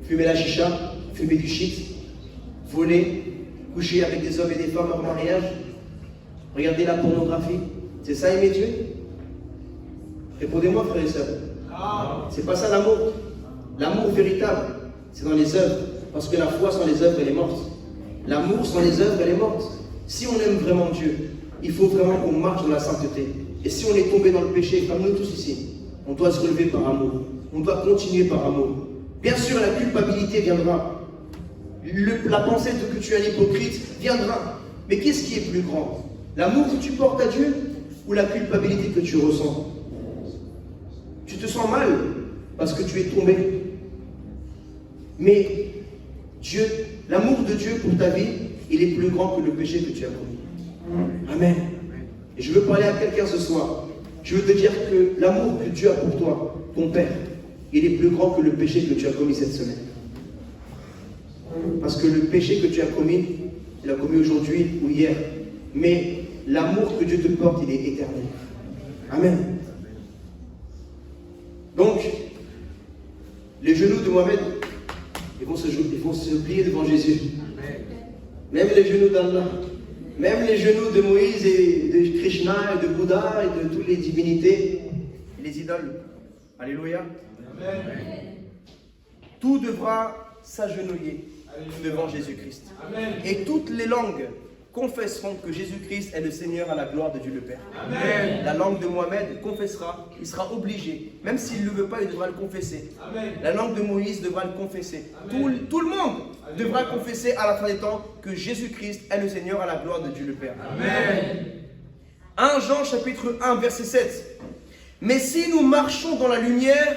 Speaker 1: fumer la chicha, fumer du shit, voler, coucher avec des hommes et des femmes hors mariage, regarder la pornographie. C'est ça aimer Dieu? Répondez-moi, frères et sœurs. C'est pas ça l'amour. L'amour véritable, c'est dans les œuvres. Parce que la foi sans les œuvres, elle est morte. L'amour sans les œuvres, elle est morte. Si on aime vraiment Dieu, il faut vraiment qu'on marche dans la sainteté. Et si on est tombé dans le péché, comme nous tous ici, on doit se relever par amour. On doit continuer par amour. Bien sûr, la culpabilité viendra. La pensée de que tu es un hypocrite viendra. Mais qu'est-ce qui est plus grand? L'amour que tu portes à Dieu ou la culpabilité que tu ressens? Tu te sens mal parce que tu es tombé. Mais Dieu, l'amour de Dieu pour ta vie, il est plus grand que le péché que tu as commis. Amen. Et je veux parler à quelqu'un ce soir. Je veux te dire que l'amour que Dieu a pour toi, ton Père, il est plus grand que le péché que tu as commis cette semaine. Parce que le péché que tu as commis, tu l'as commis aujourd'hui ou hier. Mais l'amour que Dieu te porte, il est éternel. Amen. Donc, les genoux de Mohamed, ils vont se plier devant Jésus. Même les genoux d'Allah, même les genoux de Moïse et de Krishna et de Bouddha et de toutes les divinités, les idoles. Alléluia. Amen. Tout devra s'agenouiller devant Jésus-Christ. Et toutes les langues confesseront que Jésus-Christ est le Seigneur à la gloire de Dieu le Père. Amen. La langue de Mohamed confessera, il sera obligé, même s'il ne le veut pas, il devra le confesser. Amen. La langue de Moïse devra le confesser. Tout le monde devra confesser à la fin des temps que Jésus-Christ est le Seigneur à la gloire de Dieu le Père. Amen. 1 Jean chapitre 1 verset 7. Mais si nous marchons dans la lumière,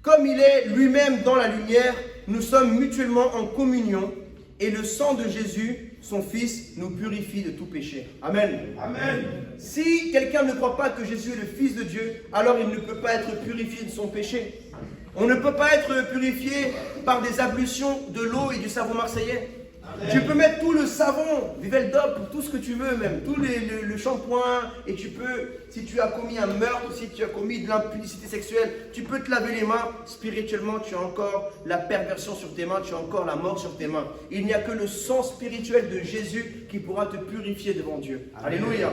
Speaker 1: comme il est lui-même dans la lumière, nous sommes mutuellement en communion et le sang de Jésus, son Fils, nous purifie de tout péché. Amen. Amen. Si quelqu'un ne croit pas que Jésus est le Fils de Dieu, alors il ne peut pas être purifié de son péché. On ne peut pas être purifié par des ablutions de l'eau et du savon marseillais. Amen. Tu peux mettre tout le savon, Viveldop, tout ce que tu veux même, tout le shampoing, et tu peux, si tu as commis un meurtre, si tu as commis de l'impudicité sexuelle, tu peux te laver les mains. Spirituellement, tu as encore la perversion sur tes mains, tu as encore la mort sur tes mains. Il n'y a que le sang spirituel de Jésus qui pourra te purifier devant Dieu. Amen. Alléluia.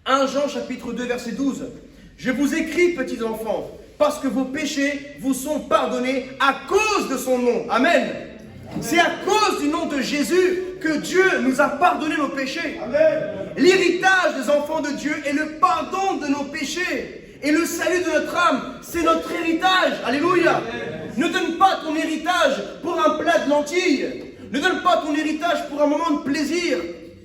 Speaker 1: 1 Jean chapitre 2 verset 12. Je vous écris, petits enfants, parce que vos péchés vous sont pardonnés à cause de son nom. Amen. C'est à cause du nom de Jésus que Dieu nous a pardonné nos péchés. L'héritage des enfants de Dieu est le pardon de nos péchés.
Speaker 2: Et le salut de notre âme, c'est notre héritage. Alléluia. Ne donne pas ton héritage pour un plat de lentilles. Ne donne pas ton héritage pour un moment de plaisir.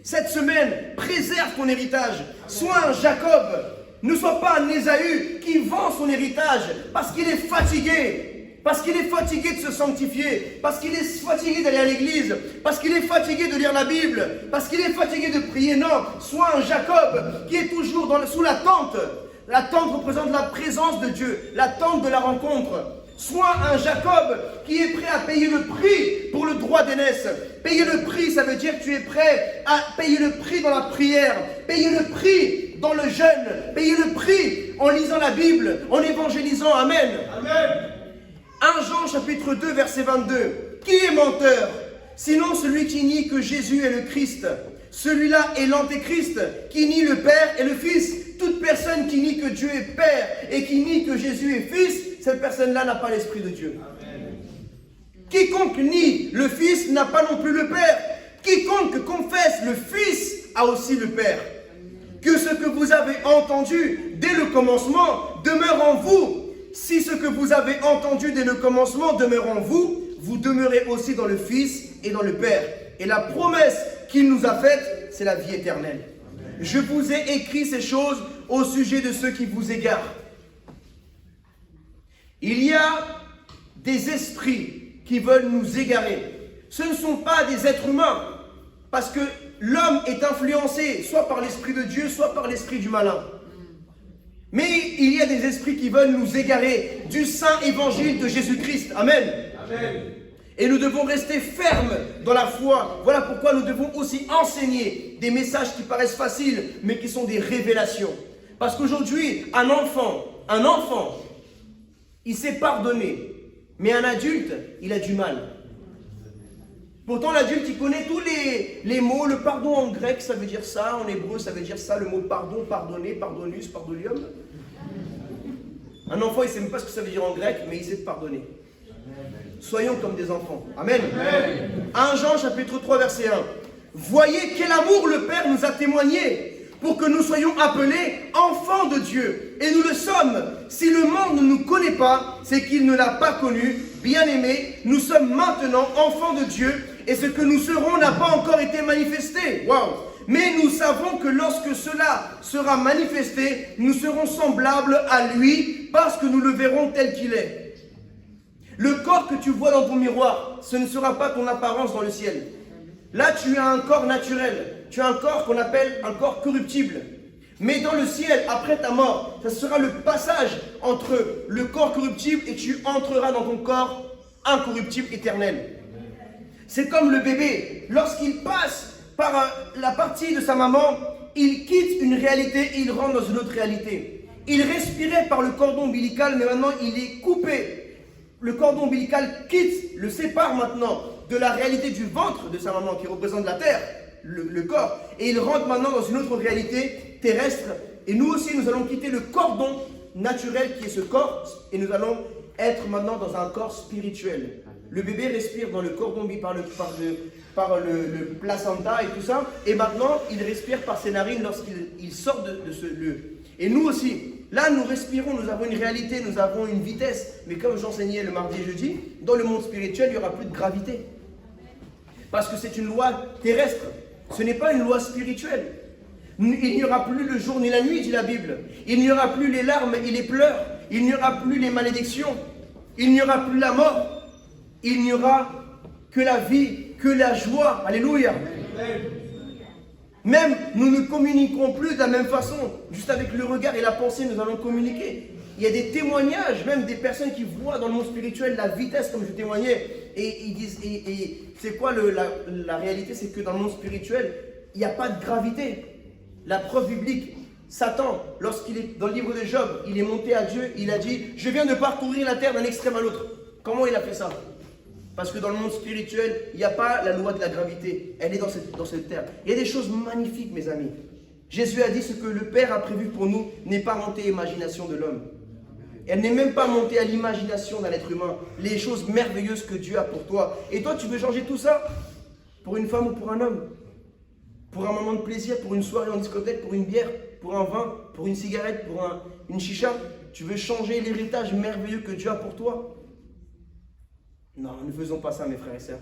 Speaker 2: Cette semaine, préserve ton héritage. Sois un Jacob. Ne sois pas un Ésaü qui vend son héritage parce qu'il est fatigué. Parce qu'il est fatigué de se sanctifier, parce qu'il est fatigué d'aller à l'église, parce qu'il est fatigué de lire la Bible, parce qu'il est fatigué de prier. Non, sois un Jacob qui est toujours sous la tente. La tente représente la présence de Dieu, la tente de la rencontre. Sois un Jacob qui est prêt à payer le prix pour le droit d'aînesse. Payer le prix, ça veut dire que tu es prêt à payer le prix dans la prière, payer le prix dans le jeûne, payer le prix en lisant la Bible, en évangélisant. Amen. Amen. 1 Jean chapitre 2 verset 22. Qui est menteur? Sinon celui qui nie que Jésus est le Christ. Celui-là est l'antéchrist qui nie le Père et le Fils. Toute personne qui nie que Dieu est Père et qui nie que Jésus est Fils, cette personne-là n'a pas l'Esprit de Dieu. Amen. Quiconque nie le Fils n'a pas non plus le Père. Quiconque confesse le Fils a aussi le Père. Que ce que vous avez entendu dès le commencement demeure en vous. Si ce que vous avez entendu dès le commencement demeure en vous, vous demeurez aussi dans le Fils et dans le Père. Et la promesse qu'il nous a faite, c'est la vie éternelle. Amen. Je vous ai écrit ces choses au sujet de ceux qui vous égarent. Il y a des esprits qui veulent nous égarer. Ce ne sont pas des êtres humains, parce que l'homme est influencé soit par l'esprit de Dieu, soit par l'esprit du malin. Mais il y a des esprits qui veulent nous égarer du saint évangile de Jésus-Christ. Amen. Amen. Et nous devons rester fermes dans la foi. Voilà pourquoi nous devons aussi enseigner des messages qui paraissent faciles, mais qui sont des révélations. Parce qu'aujourd'hui, un enfant, il sait pardonner. Mais un adulte, il a du mal. Pourtant, l'adulte, il connaît tous les mots. Le pardon en grec, ça veut dire ça. En hébreu, ça veut dire ça. Le mot pardon, pardonner, pardonus, pardolium. Un enfant, il ne sait même pas ce que ça veut dire en grec, mais il sait pardonner. Soyons comme des enfants. Amen. Amen. 1 Jean, chapitre 3, verset 1. Voyez quel amour le Père nous a témoigné pour que nous soyons appelés enfants de Dieu. Et nous le sommes. Si le monde ne nous connaît pas, c'est qu'il ne l'a pas connu. Bien-aimés, nous sommes maintenant enfants de Dieu et ce que nous serons n'a pas encore été manifesté. Waouh! Mais nous savons que lorsque cela sera manifesté, nous serons semblables à lui parce que nous le verrons tel qu'il est. Le corps que tu vois dans ton miroir, ce ne sera pas ton apparence dans le ciel. Là, tu as un corps naturel. Tu as un corps qu'on appelle un corps corruptible. Mais dans le ciel, après ta mort, ça sera le passage entre le corps corruptible et tu entreras dans ton corps incorruptible éternel. C'est comme le bébé. Lorsqu'il passe par la partie de sa maman, il quitte une réalité et il rentre dans une autre réalité. Il respirait par le cordon ombilical, mais maintenant il est coupé. Le cordon ombilical le sépare maintenant de la réalité du ventre de sa maman qui représente la terre, le corps. Et il rentre maintenant dans une autre réalité terrestre. Et nous aussi, nous allons quitter le cordon naturel qui est ce corps et nous allons être maintenant dans un corps spirituel. Le bébé respire dans le cordon par le placenta et tout ça. Et maintenant, il respire par ses narines lorsqu'il sort de ce lieu. Et nous aussi, là, nous respirons, nous avons une réalité, nous avons une vitesse. Mais comme j'enseignais le mardi et jeudi, dans le monde spirituel, il n'y aura plus de gravité. Parce que c'est une loi terrestre. Ce n'est pas une loi spirituelle. Il n'y aura plus le jour ni la nuit, dit la Bible. Il n'y aura plus les larmes et les pleurs. Il n'y aura plus les malédictions. Il n'y aura plus la mort. Il n'y aura que la vie, que la joie. Alléluia. Même, nous ne communiquerons plus de la même façon. Juste avec le regard et la pensée, nous allons communiquer. Il y a des témoignages, même des personnes qui voient dans le monde spirituel la vitesse, comme je témoignais. Et ils disent, et c'est quoi la réalité? C'est que dans le monde spirituel, il n'y a pas de gravité. La preuve biblique, Satan, lorsqu'il est dans le livre de Job, il est monté à Dieu, il a dit, je viens de parcourir la terre d'un extrême à l'autre. Comment il a fait ça? Parce que dans le monde spirituel, il n'y a pas la loi de la gravité. Elle est dans cette terre. Il y a des choses magnifiques, mes amis. Jésus a dit, ce que le Père a prévu pour nous n'est pas monté à l'imagination de l'homme. Elle n'est même pas montée à l'imagination d'un être humain. Les choses merveilleuses que Dieu a pour toi. Et toi, tu veux changer tout ça? Pour une femme ou pour un homme? Pour un moment de plaisir, pour une soirée en discothèque, pour une bière, pour un vin, pour une cigarette, une chicha? Tu veux changer l'héritage merveilleux que Dieu a pour toi? Non, ne faisons pas ça, mes frères et sœurs.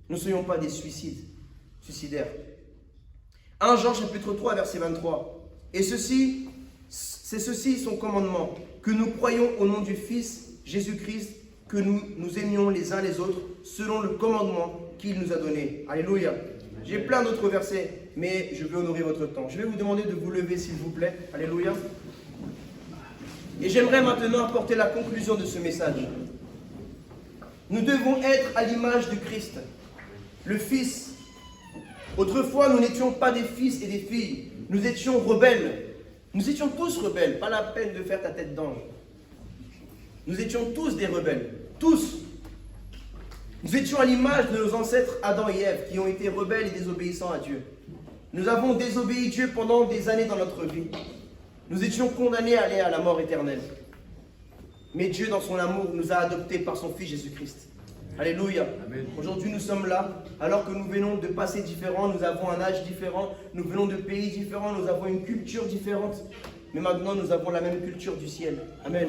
Speaker 2: Ne soyons pas des suicidaires. 1 Jean chapitre 3, verset 23. Et c'est ceci son commandement, que nous croyons au nom du Fils Jésus-Christ, que nous aimions les uns les autres selon le commandement qu'il nous a donné. Alléluia. J'ai plein d'autres versets, mais je vais honorer votre temps. Je vais vous demander de vous lever, s'il vous plaît. Alléluia. Et j'aimerais maintenant apporter la conclusion de ce message. Nous devons être à l'image de Christ, le Fils. Autrefois, nous n'étions pas des fils et des filles. Nous étions rebelles. Nous étions tous rebelles. Pas la peine de faire ta tête d'ange. Nous étions tous des rebelles. Tous. Nous étions à l'image de nos ancêtres Adam et Ève, qui ont été rebelles et désobéissants à Dieu. Nous avons désobéi Dieu pendant des années dans notre vie. Nous étions condamnés à aller à la mort éternelle. Mais Dieu, dans son amour, nous a adoptés par son Fils Jésus-Christ. Alléluia. Aujourd'hui, nous sommes là, alors que nous venons de passés différents, nous avons un âge différent, nous venons de pays différents, nous avons une culture différente. Mais maintenant, nous avons la même culture du ciel. Amen.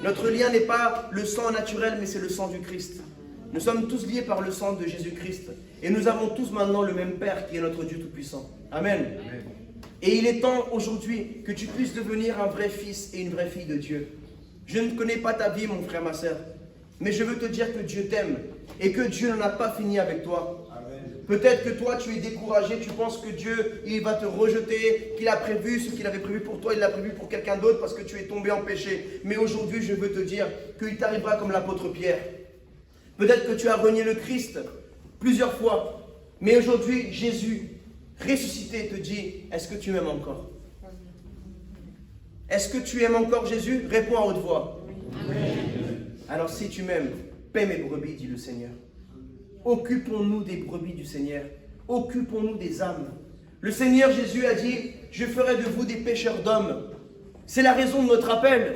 Speaker 2: Notre lien n'est pas le sang naturel, mais c'est le sang du Christ. Nous sommes tous liés par le sang de Jésus-Christ. Et nous avons tous maintenant le même Père qui est notre Dieu Tout-Puissant. Amen. Et il est temps aujourd'hui que tu puisses devenir un vrai fils et une vraie fille de Dieu. Je ne connais pas ta vie, mon frère, ma sœur. Mais je veux te dire que Dieu t'aime et que Dieu n'en a pas fini avec toi. Peut-être que toi, tu es découragé, tu penses que Dieu, il va te rejeter, qu'il a prévu ce qu'il avait prévu pour toi, il l'a prévu pour quelqu'un d'autre parce que tu es tombé en péché. Mais aujourd'hui, je veux te dire qu'il t'arrivera comme l'apôtre Pierre. Peut-être que tu as renié le Christ plusieurs fois, mais aujourd'hui, Jésus, ressuscité, te dit, est-ce que tu m'aimes encore? Est-ce que tu aimes encore Jésus? Réponds à haute voix. Amen. Alors si tu m'aimes, paie mes brebis, dit le Seigneur. Occupons-nous des brebis du Seigneur. Occupons-nous des âmes. Le Seigneur Jésus a dit, je ferai de vous des pêcheurs d'hommes. C'est la raison de notre appel.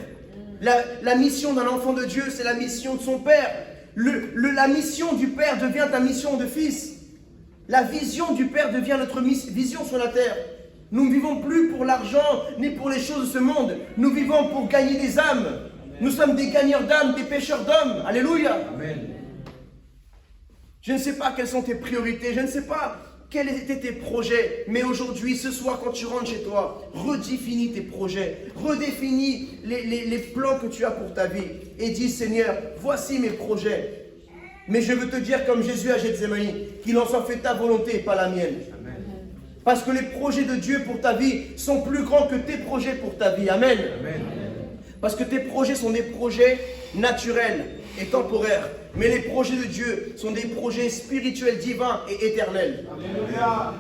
Speaker 2: La mission d'un enfant de Dieu, c'est la mission de son Père. La mission du Père devient ta mission de fils. La vision du Père devient notre vision sur la terre. Nous ne vivons plus pour l'argent, ni pour les choses de ce monde. Nous vivons pour gagner des âmes. Nous sommes des gagneurs d'âmes, des pêcheurs d'hommes. Alléluia. Amen. Je ne sais pas quelles sont tes priorités, je ne sais pas quels étaient tes projets. Mais aujourd'hui, ce soir, quand tu rentres chez toi, redéfinis tes projets. Redéfinis les plans que tu as pour ta vie. Et dis, Seigneur, voici mes projets. Mais je veux te dire, comme Jésus à Gethsémani, qu'il en soit fait ta volonté et pas la mienne. Amen. Parce que les projets de Dieu pour ta vie sont plus grands que tes projets pour ta vie. Amen. Amen. Parce que tes projets sont des projets naturels et temporaires. Mais les projets de Dieu sont des projets spirituels, divins et éternels. Alléluia.